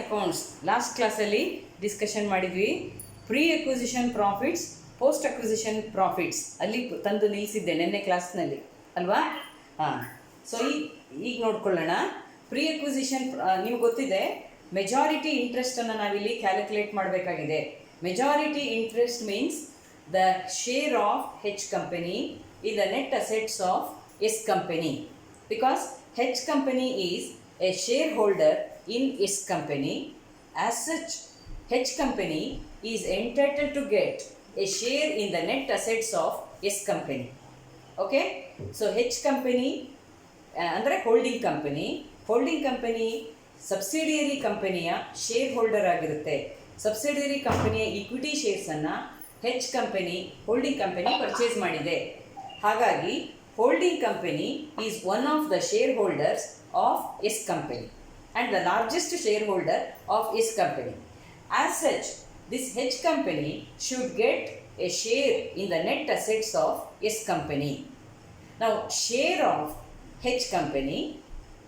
Accounts last ಕ್ಲಾಸಲ್ಲಿ discussion ಮಾಡಿದ್ವಿ. Pre acquisition profits, post acquisition profits ಅಲ್ಲಿ ತಂದು ನಿಲ್ಲಿಸಿದ್ದೆ ನಿನ್ನೆ ಕ್ಲಾಸ್ನಲ್ಲಿ ಅಲ್ವಾ. ಸೊ ಈಗ ನೋಡ್ಕೊಳ್ಳೋಣ. ಪ್ರೀ ಅಕ್ವಿಸಿಷನ್ ನಿಮ್ಗೆ ಗೊತ್ತಿದೆ, ಮೆಜಾರಿಟಿ ಇಂಟ್ರೆಸ್ಟನ್ನು ನಾವಿಲ್ಲಿ ಕ್ಯಾಲ್ಕುಲೇಟ್ ಮಾಡಬೇಕಾಗಿದೆ. Majority interest means the share of H company in the net assets of S company, because H company is a shareholder in S company. As such, H company is entitled to get a share in the net assets of S company. Okay? So H company ಅಂದರೆ holding company subsidiary ಕಂಪನಿಯ share holder ಆಗಿರುತ್ತೆ. Subsidiary ಕಂಪನಿಯ equity ಶೇರ್ಸನ್ನು H company holding company purchase ಮಾಡಿದೆ. ಹಾಗಾಗಿ holding company is one of the share holders of S company and the largest shareholder of S company. As such, this H company should get a share in the net assets of S company. Now, share of H company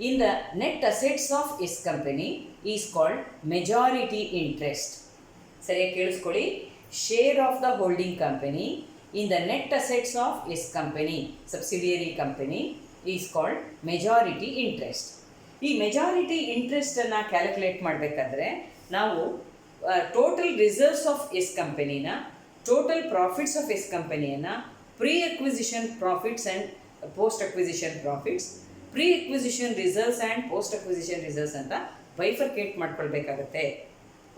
in the net assets of S company is called majority interest. ಸರಿಯಾಗಿ ಕೇಳಿಸ್ಕೊಳ್ಳಿ. Share of the holding company in the net assets of S company, subsidiary company, is called majority interest. ಈ majority ಇಂಟ್ರೆಸ್ಟನ್ನು calculate ಮಾಡಬೇಕಾದ್ರೆ ನಾವು total reserves of S ಕಂಪನಿನ, total profits of S ಕಂಪನಿಯನ್ನು pre acquisition profits and post acquisition profits, pre acquisition reserves and post acquisition reserves ಅಂತ bifurcate ಮಾಡ್ಕೊಳ್ಬೇಕಾಗತ್ತೆ.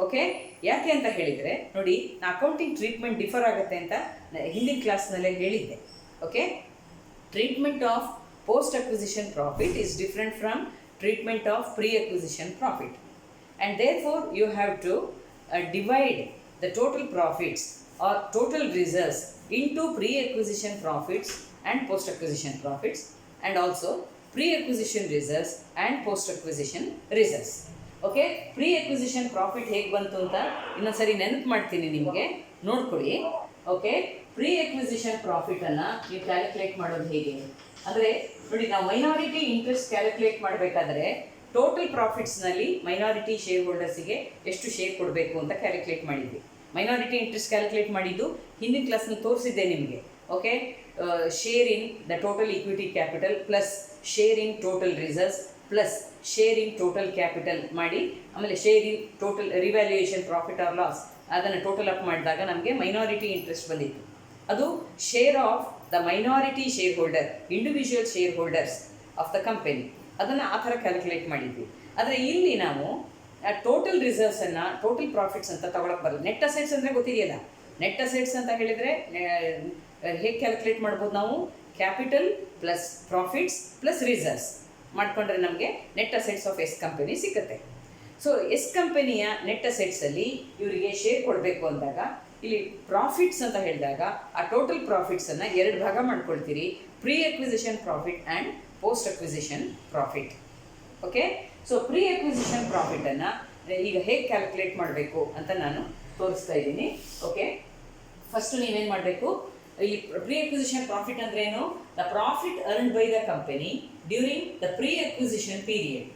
Okay, ಯಾಕೆ ಅಂತ ಹೇಳಿದರೆ ನೋಡಿ, ಅಕೌಂಟಿಂಗ್ ಟ್ರೀಟ್ಮೆಂಟ್ ಡಿಫರ್ ಆಗುತ್ತೆ ಅಂತ ಹಿಂದಿನ ಕ್ಲಾಸ್ನಲ್ಲೇ ಹೇಳಿದ್ದೆ. Okay, treatment of post acquisition profit is different from treatment of pre acquisition profit, and therefore you have to divide the total profits or total reserves into pre acquisition profits and post acquisition profits, and also pre acquisition reserves and post acquisition reserves. Okay, pre acquisition profit ಹೇಗೆ ಬಂತು ಅಂತ ಇನ್ನೊಂದ್ಸರಿ ನೆನಪು ಮಾಡ್ತೀನಿ, ನಿಮಗೆ ನೋಡ್ಕೊಳ್ಳಿ. Okay, pre acquisition ಪ್ರಾಫಿಟನ್ನು ನೀವು calculate ಮಾಡೋದು ಹೇಗೆ ಅಂದರೆ ನೋಡಿ, ನಾವು ಮೈನಾರಿಟಿ ಇಂಟ್ರೆಸ್ಟ್ ಕ್ಯಾಲ್ಕುಲೇಟ್ ಮಾಡಬೇಕಾದ್ರೆ ಟೋಟಲ್ ಪ್ರಾಫಿಟ್ಸ್ನಲ್ಲಿ ಮೈನಾರಿಟಿ ಶೇರ್ ಹೋಲ್ಡರ್ಸಿಗೆ ಎಷ್ಟು ಶೇರ್ ಕೊಡಬೇಕು ಅಂತ ಕ್ಯಾಲ್ಕುಲೇಟ್ ಮಾಡಿದ್ವಿ. ಮೈನಾರಿಟಿ ಇಂಟ್ರೆಸ್ಟ್ ಕ್ಯಾಲ್ಕುಲೇಟ್ ಮಾಡಿದ್ದು ಹಿಂದಿನ ಕ್ಲಾಸ್ನಲ್ಲಿ ತೋರಿಸಿದ್ದೆ ನಿಮಗೆ. Okay, share in the total equity capital plus share in total reserves plus share in total capital ಮಾಡಿ, ಆಮೇಲೆ share in total revaluation profit or loss ಅದನ್ನು ಟೋಟಲ್ ಅಪ್ ಮಾಡಿದಾಗ ನಮಗೆ ಮೈನಾರಿಟಿ ಇಂಟ್ರೆಸ್ಟ್ ಬಂದಿತ್ತು. ಅದು share of the minority share holder, individual share holders of the company, ಅದನ್ನು ಆ ಥರ ಕ್ಯಾಲ್ಕುಲೇಟ್ ಮಾಡಿದ್ವಿ. ಆದರೆ ಇಲ್ಲಿ ನಾವು ಟೋಟಲ್ ರಿಸರ್ವ್ಸನ್ನು ಟೋಟಲ್ ಪ್ರಾಫಿಟ್ಸ್ ಅಂತ ತೊಗೊಳಕ್ಕೆ ಬರಲ್ಲ. ನೆಟ್ ಅಸೆಟ್ಸ್ ಅಂದರೆ ಗೊತ್ತಿದೆಯಲ್ಲ, ನೆಟ್ ಅಸೆಟ್ಸ್ ಅಂತ ಹೇಳಿದರೆ ಹೇಗೆ ಕ್ಯಾಲ್ಕುಲೇಟ್ ಮಾಡ್ಬೋದು ನಾವು? Capital plus profits plus reserves ಮಾಡಿಕೊಂಡ್ರೆ ನಮಗೆ net assets of S company ಸಿಗುತ್ತೆ. ಸೊ ಎಸ್ ಕಂಪನಿಯ ನೆಟ್ ಅಸೆಟ್ಸಲ್ಲಿ ಇವರಿಗೆ ಶೇರ್ ಕೊಡಬೇಕು ಅಂದಾಗ ಇಲ್ಲಿ ಪ್ರಾಫಿಟ್ಸ್ ಅಂತ ಹೇಳಿದಾಗ ಆ ಟೋಟಲ್ ಪ್ರಾಫಿಟ್ಸನ್ನು ಎರಡು ಭಾಗ ಮಾಡ್ಕೊಳ್ತೀರಿ, pre acquisition profit and post acquisition profit. Okay, so pre acquisition ಪ್ರಾಫಿಟನ್ನು ಈಗ ಹೇಗೆ ಕ್ಯಾಲ್ಕುಲೇಟ್ ಮಾಡಬೇಕು ಅಂತ ನಾನು ತೋರಿಸ್ತಾ ಇದ್ದೀನಿ. ಓಕೆ, ಫಸ್ಟು ನೀವೇನು ಮಾಡಬೇಕು, ಈ ಪ್ರೀ ಅಕ್ವಿಸಿಷನ್ ಪ್ರಾಫಿಟ್ ಅಂದ್ರೇನು? The profit earned by the company during the pre acquisition period.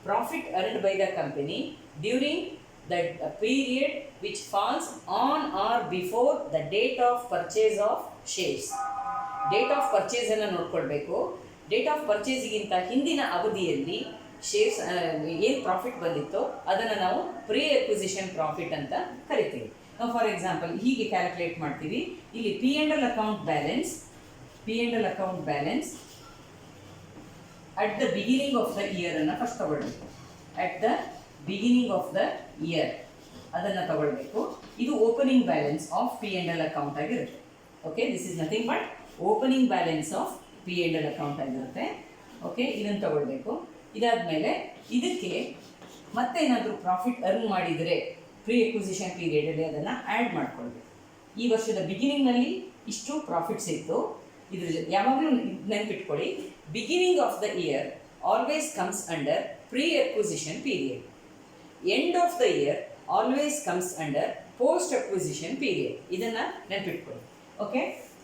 Profit earned by the company during the period which falls on or before the date of purchase of shares. Date of ಪರ್ಚೇಸನ್ನು ನೋಡ್ಕೊಳ್ಬೇಕು. Date of ಪರ್ಚೇಸಿಗಿಂತ ಹಿಂದಿನ ಅವಧಿಯಲ್ಲಿ shares ಏನು profit ಬಂದಿತ್ತೋ ಅದನ್ನು ನಾವು pre acquisition profit ಅಂತ ಕರಿತೀವಿ. ನಾವು ಫಾರ್ ಎಕ್ಸಾಂಪಲ್ ಹೀಗೆ ಕ್ಯಾಲ್ಕುಲೇಟ್ ಮಾಡ್ತೀವಿ. ಇಲ್ಲಿ P and L account balance at the beginning of the ಇಯರನ್ನು ಫಸ್ಟ್ ತಗೊಳ್ಬೇಕು. At the beginning of the year ಅದನ್ನು ತಗೊಳ್ಬೇಕು. ಇದು opening balance of P and L account ಆಗಿರುತ್ತೆ. Okay, this is nothing but opening balance of P and L account ಆಗಿರುತ್ತೆ. Okay, ಇದನ್ನು ತಗೊಳ್ಬೇಕು. ಇದಾದಮೇಲೆ ಇದಕ್ಕೆ ಮತ್ತೇನಾದರೂ ಪ್ರಾಫಿಟ್ ಅರ್ನ್ ಮಾಡಿದರೆ ಪ್ರೀ ಅಕ್ವಿಸಿಷನ್ ಪೀರಿಯಡಲ್ಲಿ ಅದನ್ನು ಆ್ಯಡ್ ಮಾಡ್ಕೊಳ್ಬೇಕು. ಈ ವರ್ಷದ ಬಿಗಿನಿಂಗ್ನಲ್ಲಿ ಇಷ್ಟು ಪ್ರಾಫಿಟ್ಸ್ ಇತ್ತು. ಇದ್ರ ಯಾವಾಗಲೂ ನೆನಪಿಟ್ಕೊಳ್ಳಿ, beginning of the year always comes under pre acquisition period. End of the year always comes under post acquisition period. ಇದನ್ನು ನೆನಪಿಟ್ಕೊಳ್ಳಿ. Okay,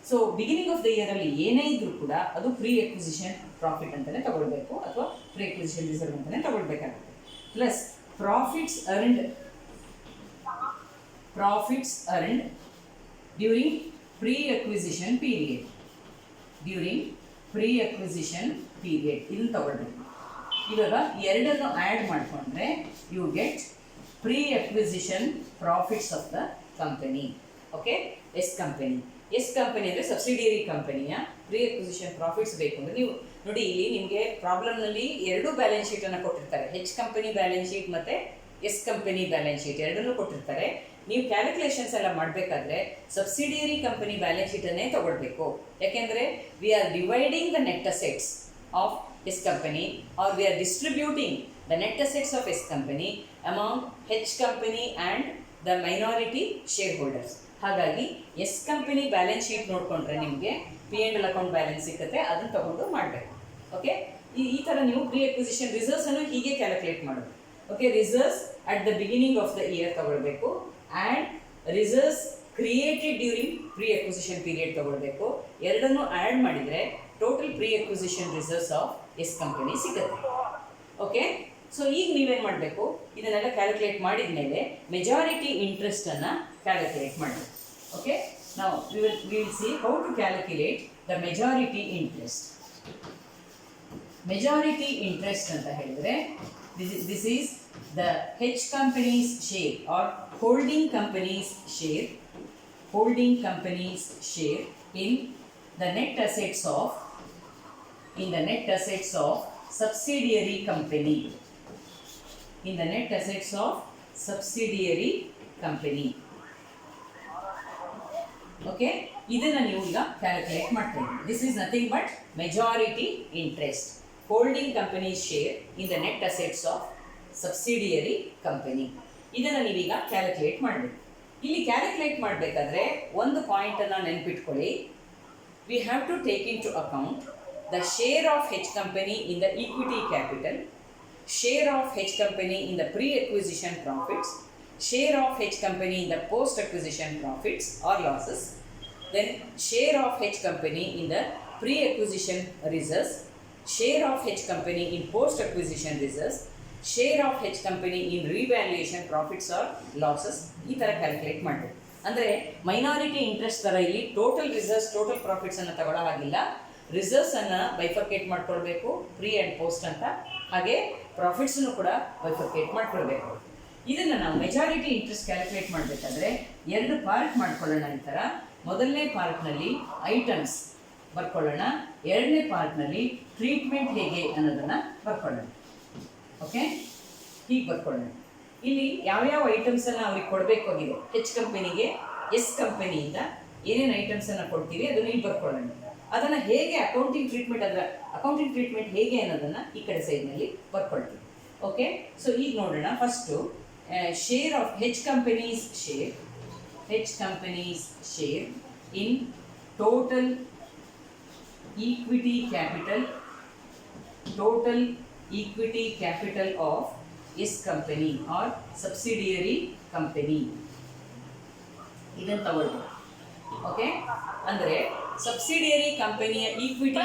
so beginning of the ಇಯರಲ್ಲಿ ಏನೇ ಇದ್ರೂ ಕೂಡ ಅದು ಪ್ರೀ ಅಕ್ವಿಸಿಷನ್ ಪ್ರಾಫಿಟ್ ಅಂತಲೇ ತಗೊಳ್ಬೇಕು, ಅಥವಾ ಪ್ರೀ ಅಕ್ವಿಸಿಷನ್ ರಿಸರ್ವ್ ಅಂತಲೇ ತಗೊಳ್ಬೇಕಾಗುತ್ತೆ. Plus profits earned during pre-acquisition period. ಇದನ್ನು ತಗೊಳ್ಬೇಕು. ಇವಾಗ ಎರಡನ್ನು ಆ್ಯಡ್ ಮಾಡಿಕೊಂಡ್ರೆ you get pre-acquisition profits of the company. Okay, S company ಅಂದರೆ ಸಬ್ಸಿಡಿಯರಿ ಕಂಪನಿಯ pre-acquisition ಪ್ರಾಫಿಟ್ಸ್ ಬೇಕು ಅಂದರೆ ನೀವು ನೋಡಿ, ಇಲ್ಲಿ ನಿಮಗೆ ಪ್ರಾಬ್ಲಮ್ನಲ್ಲಿ ಎರಡೂ ಬ್ಯಾಲೆನ್ಸ್ ಶೀಟನ್ನು ಕೊಟ್ಟಿರ್ತಾರೆ. ಹೆಚ್ ಕಂಪನಿ ಬ್ಯಾಲೆನ್ಸ್ ಶೀಟ್ ಮತ್ತು ಎಸ್ ಕಂಪನಿ ಬ್ಯಾಲೆನ್ಸ್ ಶೀಟ್ ಎರಡನ್ನೂ ಕೊಟ್ಟಿರ್ತಾರೆ. ನೀವು ಕ್ಯಾಲ್ಕುಲೇಷನ್ಸ್ ಎಲ್ಲ ಮಾಡಬೇಕಾದ್ರೆ ಸಬ್ಸಿಡಿಯರಿ ಕಂಪನಿ ಬ್ಯಾಲೆನ್ಸ್ ಶೀಟನ್ನೇ ತಗೊಳ್ಬೇಕು. ಯಾಕೆಂದರೆ we are dividing the net assets of S company or we are distributing the net assets of S company among H company and the minority shareholders. ಹಾಗಾಗಿ S company balance sheet ನೋಡಿಕೊಂಡ್ರೆ ನಿಮಗೆ P&L account balance ಸಿಗುತ್ತೆ, ಅದನ್ನು ತಗೊಂಡು ಮಾಡಬೇಕು. Okay, ಈ ಥರ ನೀವು ಪ್ರೀ ಅಕ್ವಿಸಿಷನ್ ರಿಸರ್ವ್ಸನ್ನು ಹೀಗೆ ಕ್ಯಾಲ್ಕುಲೇಟ್ ಮಾಡೋದು. Okay, reserves at the beginning of the year ತಗೊಳ್ಬೇಕು and reserves created during pre acquisition period ತಗೊಳ್ಬೇಕು. ಎರಡನ್ನೂ ಆ್ಯಡ್ ಮಾಡಿದರೆ total pre acquisition reserves of S company ಸಿಗುತ್ತೆ. ಓಕೆ, ಸೊ ಈಗ ನೀವೇನು ಮಾಡಬೇಕು, ಇದನ್ನೆಲ್ಲ ಕ್ಯಾಲ್ಕುಲೇಟ್ ಮಾಡಿದ ಮೇಲೆ ಮೆಜಾರಿಟಿ ಇಂಟ್ರೆಸ್ಟನ್ನು ಕ್ಯಾಲ್ಕುಲೇಟ್ ಮಾಡಬೇಕು. ಓಕೆ, ನಾವು we will see how to calculate the majority interest. Majority interest ಅಂತ ಹೇಳಿದರೆ this is the H company's share or holding company's share in the net assets of subsidiary company. Okay, ಇದನ್ನು ನೀವು ಈಗ calculate ಮಾಡ್ತಾ ಇದ್ದೀವಿ. This is nothing but majority interest, holding company share in the net assets of subsidiary company. ಇದನ್ನು ನೀವೀಗ calculate ಮಾಡಬೇಕು. ಇಲ್ಲಿ calculate ಮಾಡಬೇಕಾದ್ರೆ ಒಂದು ಪಾಯಿಂಟನ್ನು ನೆನಪಿಟ್ಕೊಳ್ಳಿ. We have to take into account the share of H company in the equity capital, share of H company in the pre-acquisition profits, share of H company in the post-acquisition profits or losses, then share of H company in the pre-acquisition reserves, share of H company in post-acquisition reserves, share of H company in revaluation profits or losses. ಈ ಥರ calculate ಮಾಡಬೇಕು. ಅಂದರೆ minority interest ಥರ ಇಲ್ಲಿ total reserves, total ಪ್ರಾಫಿಟ್ಸನ್ನು ತಗೊಳ್ಳೋ ಹಾಗಿಲ್ಲ. ರಿಸರ್ವ್ಸನ್ನು bifurcate ಮಾಡ್ಕೊಳ್ಬೇಕು, pre and post ಅಂತ. ಹಾಗೆ ಪ್ರಾಫಿಟ್ಸನ್ನು ಕೂಡ ಬೈಫರ್ಕೇಟ್ ಮಾಡ್ಕೊಳ್ಬೇಕು. ಇದನ್ನು ನಾವು ಮೆಜಾರಿಟಿ ಇಂಟ್ರೆಸ್ಟ್ ಕ್ಯಾಲ್ಕುಲೇಟ್ ಮಾಡಬೇಕಾದ್ರೆ ಎರಡು ಪಾರ್ಟ್ ಮಾಡ್ಕೊಳ್ಳೋಣ. ಈ ಥರ ಮೊದಲನೇ ಪಾರ್ಟ್ನಲ್ಲಿ ಐಟಮ್ಸ್ ಬರ್ಕೊಳ್ಳೋಣ, ಎರಡನೇ ಪಾರ್ಟ್ನಲ್ಲಿ ಟ್ರೀಟ್ಮೆಂಟ್ ಹೇಗೆ ಅನ್ನೋದನ್ನು ಬರ್ಕೊಳ್ಳೋಣ. ಓಕೆ, ಹೀಗೆ ಬರ್ಕೊಳ್ಳೋಣ. ಇಲ್ಲಿ ಯಾವ್ಯಾವ ಐಟಮ್ಸನ್ನು ಅವ್ರಿಗೆ ಕೊಡಬೇಕಾಗಿದೆ, ಹೆಚ್ ಕಂಪನಿಗೆ ಎಸ್ ಕಂಪನಿಯಿಂದ ಏನೇನು ಐಟಮ್ಸನ್ನು ಕೊಡ್ತೀವಿ ಅದನ್ನು ಇಲ್ಲಿ ಬರ್ಕೊಳ್ಳೋಣ. ಅದನ್ನು ಹೇಗೆ ಅಕೌಂಟಿಂಗ್ ಟ್ರೀಟ್ಮೆಂಟ್ ಹೇಗೆ ಅನ್ನೋದನ್ನು ಈ ಕಡೆ ಸೈಡ್ನಲ್ಲಿ ಬರ್ಕೊಳ್ತೀವಿ. ಓಕೆ, ಸೊ ಈಗ ನೋಡೋಣ. First share of H companies share in total equity capital of S company or subsidiary company. ಇದನ್ನು ತಗೊಳ್ಬೇಕು. ಓಕೆ, ಅಂದರೆ ಸಬ್ಸಿಡಿಯರಿ ಕಂಪನಿಯ ಈಕ್ವಿಟಿ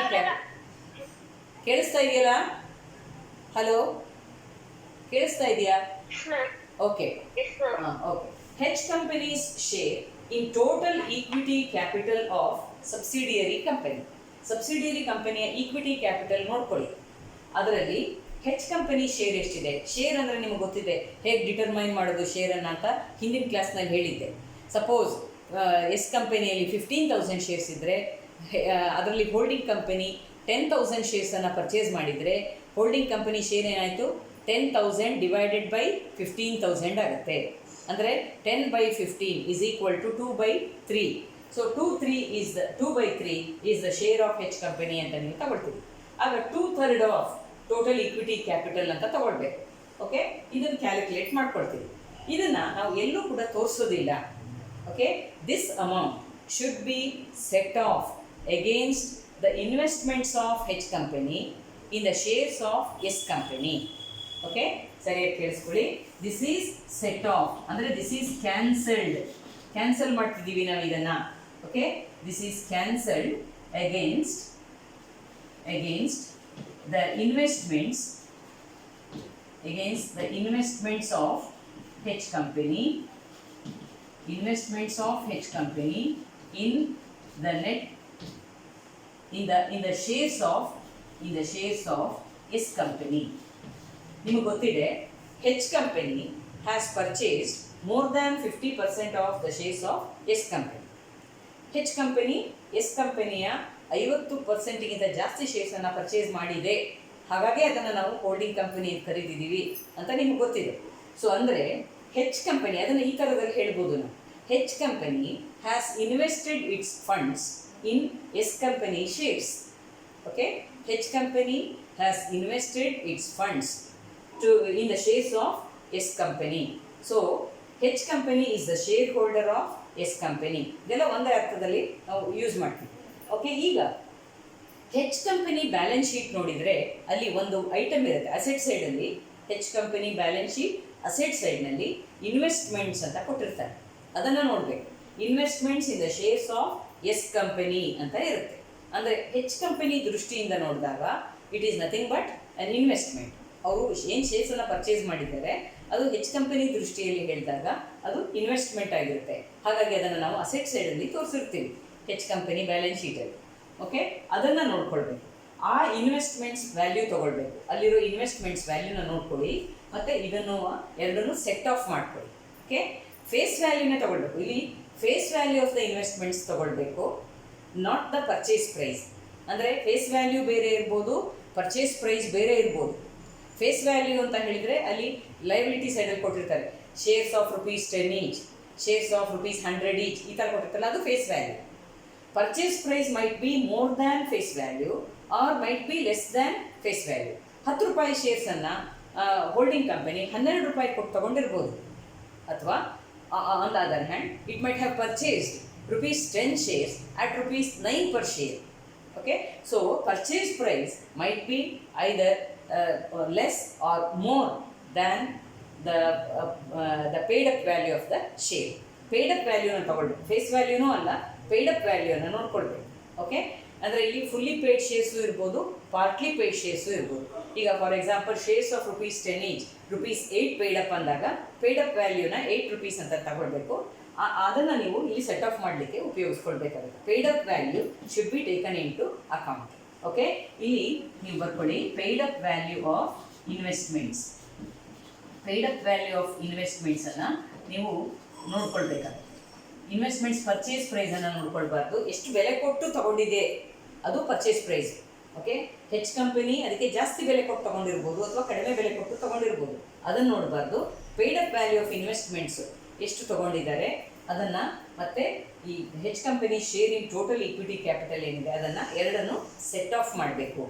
ಕೇಳಿಸ್ತಾ ಇದೆಯಲ್ಲ? ಹಲೋ, ಕೇಳಿಸ್ತಾ ಇದೆಯಾ? Okay, okay. H companies share in total equity capital of subsidiary ಕಂಪನಿಯ equity capital ನೋಡ್ಕೊಳ್ಳಿ. ಅದರಲ್ಲಿ ಹೆಚ್ ಕಂಪನಿ ಶೇರ್ ಎಷ್ಟಿದೆ? ಶೇರ್ ಅಂದರೆ ನಿಮಗೆ ಗೊತ್ತಿದೆ ಹೇಗೆ ಡಿಟರ್ಮೈನ್ ಮಾಡೋದು ಶೇರನ್ನು ಅಂತ ಹಿಂದಿನ ಕ್ಲಾಸ್ನಲ್ಲಿ ಹೇಳಿದ್ದೆ. ಸಪೋಸ್ ಎಸ್ ಕಂಪನಿಯಲ್ಲಿ 15,000 ಶೇರ್ಸ್ ಇದ್ದರೆ ಅದರಲ್ಲಿ ಹೋಲ್ಡಿಂಗ್ ಕಂಪನಿ 10,000 ಶೇರ್ಸನ್ನು ಪರ್ಚೇಸ್ ಮಾಡಿದರೆ ಹೋಲ್ಡಿಂಗ್ ಕಂಪನಿ ಶೇರ್ ಏನಾಯಿತು? 10,000 ಡಿವೈಡೆಡ್ ಬೈ 15,000 ಆಗುತ್ತೆ. ಅಂದರೆ 10/15 is equal to 2/3. So 2/3 is the share of H company ಅಂತ ನೀವು ತಗೊಳ್ತೀವಿ. ಆಗ 2/3 ಆಫ್ ಟೋಟಲ್ ಈಕ್ವಿಟಿ ಕ್ಯಾಪಿಟಲ್ ಅಂತ ತಗೊಳ್ಬೇಕು. ಓಕೆ, ಇದನ್ನು ಕ್ಯಾಲ್ಕುಲೇಟ್ ಮಾಡ್ಕೊಳ್ತೀವಿ. ಇದನ್ನು ನಾವು ಎಲ್ಲೂ ಕೂಡ ತೋರಿಸೋದಿಲ್ಲ. Okay, this amount should be set off against the investments of H company in the shares of S company. Okay, ಸರಿಯಾಗಿ ಕೇಳಿಸ್ಕೊಳ್ಳಿ. ದಿಸ್ ಈಸ್ ಸೆಟ್ ಆಫ್ ಅಂದರೆ ದಿಸ್ ಈಸ್ ಕ್ಯಾನ್ಸಲ್ ಮಾಡ್ತಿದ್ದೀವಿ ನಾವು ಇದನ್ನು. Okay, this is cancelled against the investments against the investments of H company, investments of H company in the net in the shares of S company. ನಿಮಗೆ ಗೊತ್ತಿದೆ H company has purchased more than 50% of the shares of S company. H company S ಕಂಪನಿಯ 50%ಗಿಂತ ಜಾಸ್ತಿ ಶೇರ್ಸನ್ನು purchase ಮಾಡಿದೆ, ಹಾಗಾಗಿ ಅದನ್ನು ನಾವು holding company ಅಂತ ಕರೀತಿದ್ದೀವಿ ಅಂತ ನಿಮ್ಗೆ ಗೊತ್ತಿದೆ. ಸೊ ಅಂದರೆ ಹೆಚ್ ಕಂಪನಿ ಅದನ್ನು ಈ ಥರದಲ್ಲಿ ಹೇಳ್ಬೋದು ನಾವು. H company has invested its funds in S company shares. Okay, H company has invested its funds in the shares of S company. So H company is the shareholder of S company. ಇದೆಲ್ಲ ಒಂದೇ ಅರ್ಥದಲ್ಲಿ ನಾವು use ಮಾಡ್ತೀವಿ. Okay, ಈಗ ಹೆಚ್ company balance sheet ನೋಡಿದರೆ ಅಲ್ಲಿ ಒಂದು item ಇರುತ್ತೆ ಅಸೆಟ್ ಸೈಡಲ್ಲಿ. H company balance sheet asset ಸೈಡ್ನಲ್ಲಿ ಇನ್ವೆಸ್ಟ್ಮೆಂಟ್ಸ್ ಅಂತ ಕೊಟ್ಟಿರ್ತಾರೆ, ಅದನ್ನು ನೋಡಬೇಕು. Investments in the shares of S company ಅಂತ ಇರುತ್ತೆ. ಅಂದರೆ ಹೆಚ್ ಕಂಪನಿ ದೃಷ್ಟಿಯಿಂದ ನೋಡಿದಾಗ it is nothing but an investment. ಅವರು ಏನು ಶೇರ್ಸನ್ನು ಪರ್ಚೇಸ್ ಮಾಡಿದ್ದಾರೆ ಅದು ಹೆಚ್ ಕಂಪನಿ ದೃಷ್ಟಿಯಲ್ಲಿ ಹೇಳಿದಾಗ ಅದು ಇನ್ವೆಸ್ಟ್ಮೆಂಟ್ ಆಗಿರುತ್ತೆ. ಹಾಗಾಗಿ ಅದನ್ನು ನಾವು ಅಸೆಟ್ ಸೈಡಲ್ಲಿ ತೋರಿಸಿರ್ತೀವಿ ಹೆಚ್ ಕಂಪನಿ ಬ್ಯಾಲೆನ್ಸ್ ಶೀಟಲ್ಲಿ. ಓಕೆ, ಅದನ್ನು ನೋಡ್ಕೊಳ್ಬೇಕು. ಆ ಇನ್ವೆಸ್ಟ್ಮೆಂಟ್ಸ್ ವ್ಯಾಲ್ಯೂ ತೊಗೊಳ್ಬೇಕು. ಅಲ್ಲಿರೋ ಇನ್ವೆಸ್ಟ್ಮೆಂಟ್ಸ್ ವ್ಯಾಲ್ಯೂನ ನೋಡ್ಕೊಳ್ಳಿ, ಮತ್ತು ಇದನ್ನು ಎರಡನ್ನೂ ಸೆಟ್ ಆಫ್ ಮಾಡ್ಕೊಳ್ಳಿ. ಓಕೆ, ಫೇಸ್ ವ್ಯಾಲ್ಯೂನೇ ತೊಗೊಳ್ಬೇಕು. ಇಲ್ಲಿ face value of the investments ತೊಗೊಳ್ಬೇಕು, ನಾಟ್ ದ ಪರ್ಚೇಸ್ ಪ್ರೈಸ್. ಅಂದರೆ ಫೇಸ್ ವ್ಯಾಲ್ಯೂ ಬೇರೆ ಇರ್ಬೋದು, ಪರ್ಚೇಸ್ ಪ್ರೈಸ್ ಬೇರೆ ಇರ್ಬೋದು. ಫೇಸ್ ವ್ಯಾಲ್ಯೂ ಅಂತ ಹೇಳಿದರೆ ಅಲ್ಲಿ ಲೈಬಿಲಿಟಿ ಸೈಡಲ್ಲಿ ಕೊಟ್ಟಿರ್ತಾರೆ, shares of ₹10 each, shares of ₹100 each, ಈ ಥರ ಕೊಟ್ಟಿರ್ತಾರಲ್ಲ, ಅದು face value. Purchase price might be more than face value or might be less than face value. ₹10 ಶೇರ್ಸನ್ನು ಹೋಲ್ಡಿಂಗ್ ಕಂಪನಿ ₹12 ಕೊಟ್ಟು ತೊಗೊಂಡಿರ್ಬೋದು, ಅಥವಾ on the other hand it might have purchased ₹10 shares at ₹9 per share. Okay, so purchase price might be either less or more than the paid up value of the share. paid up value ಅನ್ನು ತಗೊಳ್ಬೇಕು, face ವ್ಯಾಲ್ಯೂನೂ ಅಲ್ಲ, paid up value ಅನ್ನು ನೋಡ್ಕೊಳ್ಬೇಕು. Okay, ಅಂದರೆ ಇಲ್ಲಿ fully paid shares ಇರ್ಬೋದು, partly paid shares ಇರ್ಬೋದು. ಈಗ for example shares of ₹10 each, ₹8 paid up ಅಂದಾಗ ಪೇಯ್ಡ್ ಅಪ್ ವ್ಯಾಲ್ಯೂನ ₹8 ಅಂತ ತಗೊಳ್ಬೇಕು. ಅದನ್ನು ನೀವು ಇಲ್ಲಿ ಸೆಟ್ ಆಫ್ ಮಾಡಲಿಕ್ಕೆ ಉಪಯೋಗಿಸ್ಕೊಳ್ಬೇಕಾಗುತ್ತೆ. Paid up value should be taken into account. Okay, ಇಲ್ಲಿ ನೀವು ಬರ್ಕೊಳ್ಳಿ paid up value of investments. Paid up value of ಇನ್ವೆಸ್ಟ್ಮೆಂಟ್ಸನ್ನು ನೀವು ನೋಡ್ಕೊಳ್ಬೇಕಾಗುತ್ತೆ. ಇನ್ವೆಸ್ಟ್ಮೆಂಟ್ಸ್ ಪರ್ಚೇಸ್ ಪ್ರೈಸನ್ನು ನೋಡ್ಕೊಳ್ಬಾರ್ದು, ಎಷ್ಟು ಬೆಲೆ ಕೊಟ್ಟು ತೊಗೊಂಡಿದೆ ಅದು purchase price. Okay, H company ಅದಕ್ಕೆ ಜಾಸ್ತಿ ಬೆಲೆ ಕೊಟ್ಟು ತೊಗೊಂಡಿರ್ಬೋದು ಅಥವಾ ಕಡಿಮೆ ಬೆಲೆ ಕೊಟ್ಟು ತೊಗೊಂಡಿರ್ಬೋದು, ಅದನ್ನು ನೋಡಬಾರ್ದು. Paid up value of investments ಎಷ್ಟು ತೊಗೊಂಡಿದ್ದಾರೆ ಅದನ್ನು, ಮತ್ತು ಈ H company share in total equity capital ಏನಿದೆ ಅದನ್ನು ಎರಡನ್ನು ಸೆಟ್ ಆಫ್ ಮಾಡಬೇಕು.